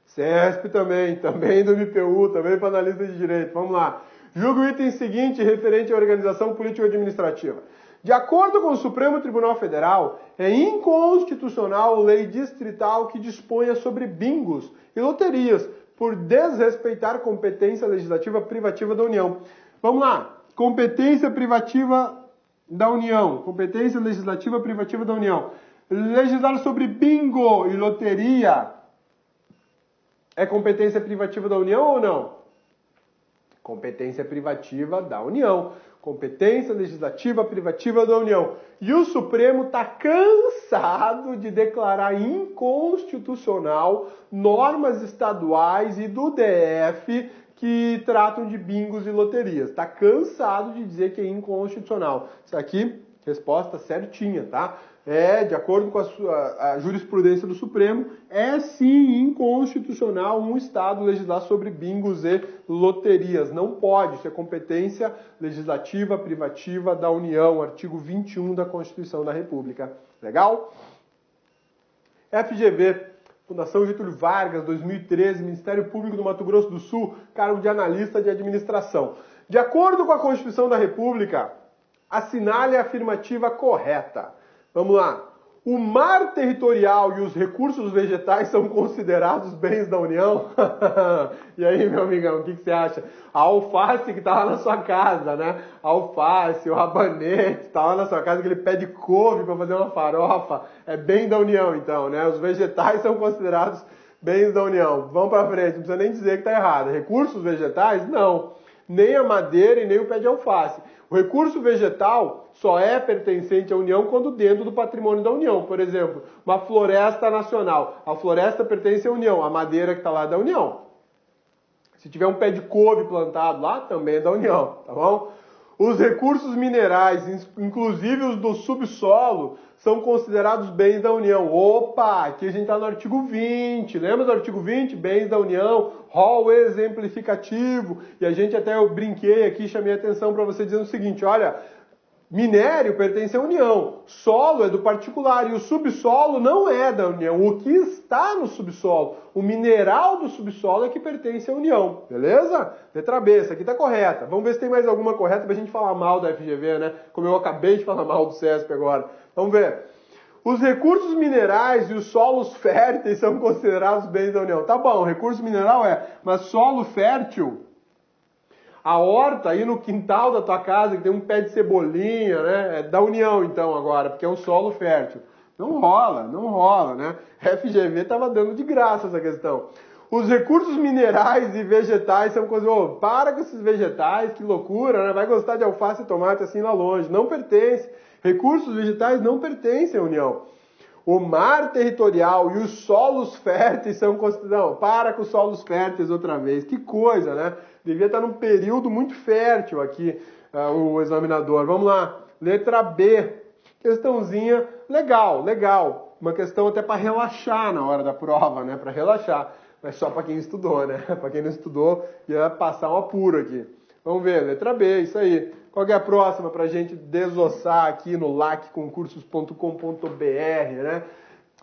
A: CESP também do MPU, também para analista de direito. Vamos lá. Julga o item seguinte referente à organização político-administrativa. De acordo com o Supremo Tribunal Federal, é inconstitucional lei distrital que disponha sobre bingos e loterias, por desrespeitar competência legislativa privativa da União. Vamos lá. Competência privativa da União. Competência legislativa privativa da União. Legislar sobre bingo e loteria é competência privativa da União ou não? Competência privativa da União. Competência legislativa privativa da União. E o Supremo está cansado de declarar inconstitucional normas estaduais e do DF que tratam de bingos e loterias. Está cansado de dizer que é inconstitucional. Isso aqui, resposta certinha, tá? De acordo com a jurisprudência do Supremo, é sim inconstitucional um Estado legislar sobre bingos e loterias. Não pode, isso é competência legislativa privativa da União, artigo 21 da Constituição da República. Legal? FGV, Fundação Getúlio Vargas, 2013, Ministério Público do Mato Grosso do Sul, cargo de analista de administração. De acordo com a Constituição da República, assinale a afirmativa correta. Vamos lá. O mar territorial e os recursos vegetais são considerados bens da União? E aí, meu amigão, o que você acha? A alface que está lá na sua casa, né? A alface, o rabanete, está lá na sua casa, aquele pé de couve para fazer uma farofa, é bem da União, então, né? Os vegetais são considerados bens da União. Vamos para frente, não precisa nem dizer que está errado. Recursos vegetais? Não. Nem a madeira e nem o pé de alface. O recurso vegetal só é pertencente à União quando dentro do patrimônio da União. Por exemplo, uma floresta nacional. A floresta pertence à União, a madeira que está lá é da União. Se tiver um pé de couve plantado lá, também é da União, tá bom? Os recursos minerais, inclusive os do subsolo, são considerados bens da União. Opa, aqui a gente está no artigo 20, lembra do artigo 20? Bens da União, rol exemplificativo. E a gente até, eu brinquei aqui, chamei a atenção para você dizendo o seguinte, olha, minério pertence à União, solo é do particular e o subsolo não é da União. O que está no subsolo, o mineral do subsolo é que pertence à União, beleza? Letra B, essa aqui está correta. Vamos ver se tem mais alguma correta para a gente falar mal da FGV, né? Como eu acabei de falar mal do CESP agora. Vamos ver. Os recursos minerais e os solos férteis são considerados bens da União. Tá bom, recurso mineral mas solo fértil... A horta aí no quintal da tua casa, que tem um pé de cebolinha, né? É da União então agora, porque é um solo fértil. Não rola, né? FGV estava dando de graça essa questão. Os recursos minerais e vegetais são coisas... Oh, para com esses vegetais, que loucura, né? Vai gostar de alface e tomate assim lá longe. Não pertence. Recursos vegetais não pertencem à União. O mar territorial e os solos férteis são considerados... Não, para com os solos férteis outra vez. Que coisa, né? Devia estar num período muito fértil aqui o examinador. Vamos lá. Letra B. Questãozinha legal. Uma questão até para relaxar na hora da prova, né? Para relaxar. Mas só para quem estudou, né? Para quem não estudou, ia passar um apuro aqui. Vamos ver. Letra B, isso aí. Qual que é a próxima para a gente desossar aqui no lacconcursos.com.br, né?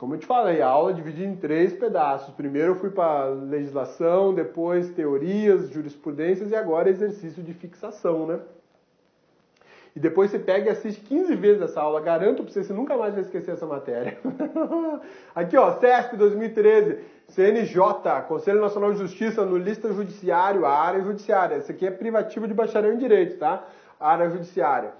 A: Como eu te falei, a aula é dividida em 3 pedaços. Primeiro eu fui para legislação, depois teorias, jurisprudências e agora exercício de fixação, né? E depois você pega e assiste 15 vezes essa aula. Garanto para você nunca mais vai esquecer essa matéria. Aqui, ó, CESP 2013, CNJ, Conselho Nacional de Justiça, no lista judiciário, a área judiciária. Esse aqui é privativo de bacharel em Direito, tá? Área judiciária.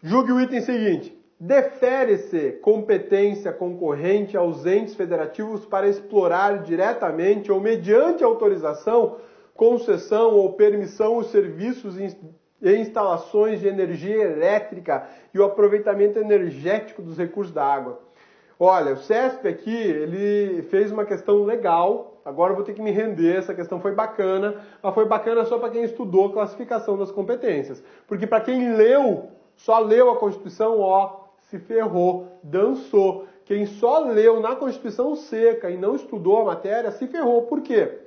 A: Julgue o item seguinte. Defere-se competência concorrente aos entes federativos para explorar diretamente ou mediante autorização, concessão ou permissão os serviços e instalações de energia elétrica e o aproveitamento energético dos recursos da água. Olha, o CESP aqui, ele fez uma questão legal, agora eu vou ter que me render, essa questão foi bacana, mas foi bacana só para quem estudou classificação das competências. Porque para quem só leu a Constituição, ó, se ferrou, dançou. Quem só leu na Constituição seca e não estudou a matéria, se ferrou. Por quê?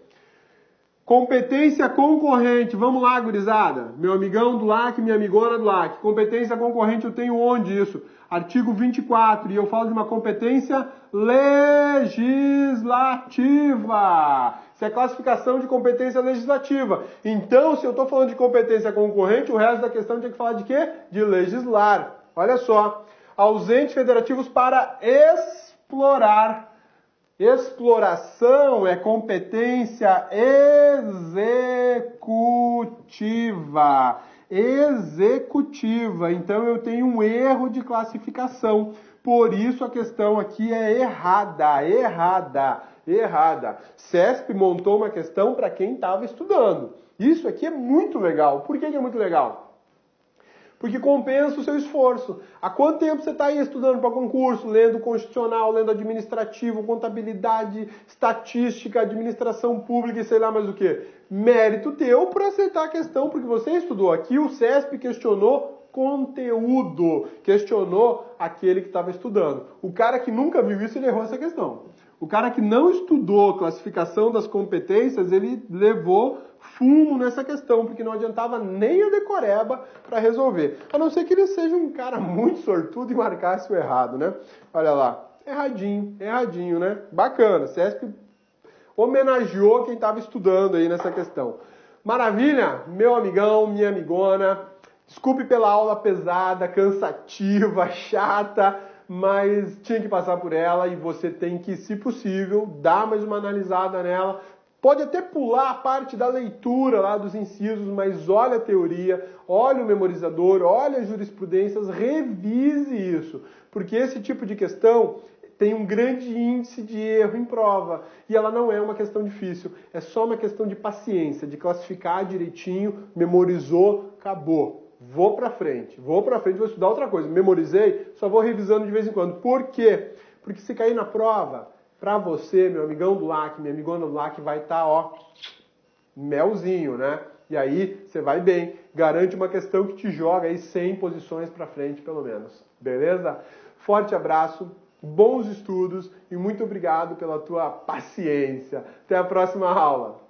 A: Competência concorrente. Vamos lá, gurizada. Meu amigão do LAC, minha amigona do LAC. Competência concorrente eu tenho onde isso? Artigo 24. E eu falo de uma competência legislativa. Isso é classificação de competência legislativa. Então, se eu estou falando de competência concorrente, o resto da questão tinha que falar de quê? De legislar. Olha só. Aos entes federativos para explorar. Exploração é competência executiva. Executiva. Então eu tenho um erro de classificação. Por isso a questão aqui é errada. CESP montou uma questão para quem estava estudando. Isso aqui é muito legal. Por que é muito legal? Porque compensa o seu esforço. Há quanto tempo você está aí estudando para concurso, lendo constitucional, lendo administrativo, contabilidade, estatística, administração pública e sei lá mais o que? Mérito teu para aceitar a questão, porque você estudou. Aqui o CESP questionou conteúdo, questionou aquele que estava estudando. O cara que nunca viu isso, ele errou essa questão. O cara que não estudou classificação das competências, ele levou fumo nessa questão, porque não adiantava nem a decoreba para resolver. A não ser que ele seja um cara muito sortudo e marcasse o errado, né? Olha lá, erradinho, né? Bacana, CESP homenageou quem estava estudando aí nessa questão. Maravilha? Meu amigão, minha amigona, desculpe pela aula pesada, cansativa, chata, mas tinha que passar por ela e você tem que, se possível, dar mais uma analisada nela. Pode até pular a parte da leitura lá dos incisos, mas olha a teoria, olha o memorizador, olha as jurisprudências, revise isso, porque esse tipo de questão tem um grande índice de erro em prova e ela não é uma questão difícil, é só uma questão de paciência, de classificar direitinho, memorizou, acabou. Vou pra frente, vou estudar outra coisa. Memorizei, só vou revisando de vez em quando. Por quê? Porque se cair na prova, pra você, meu amigão do LAC, minha amigona do LAC, vai estar, ó, melzinho, né? E aí você vai bem, garante uma questão que te joga aí 100 posições pra frente, pelo menos. Beleza? Forte abraço, bons estudos e muito obrigado pela tua paciência. Até a próxima aula.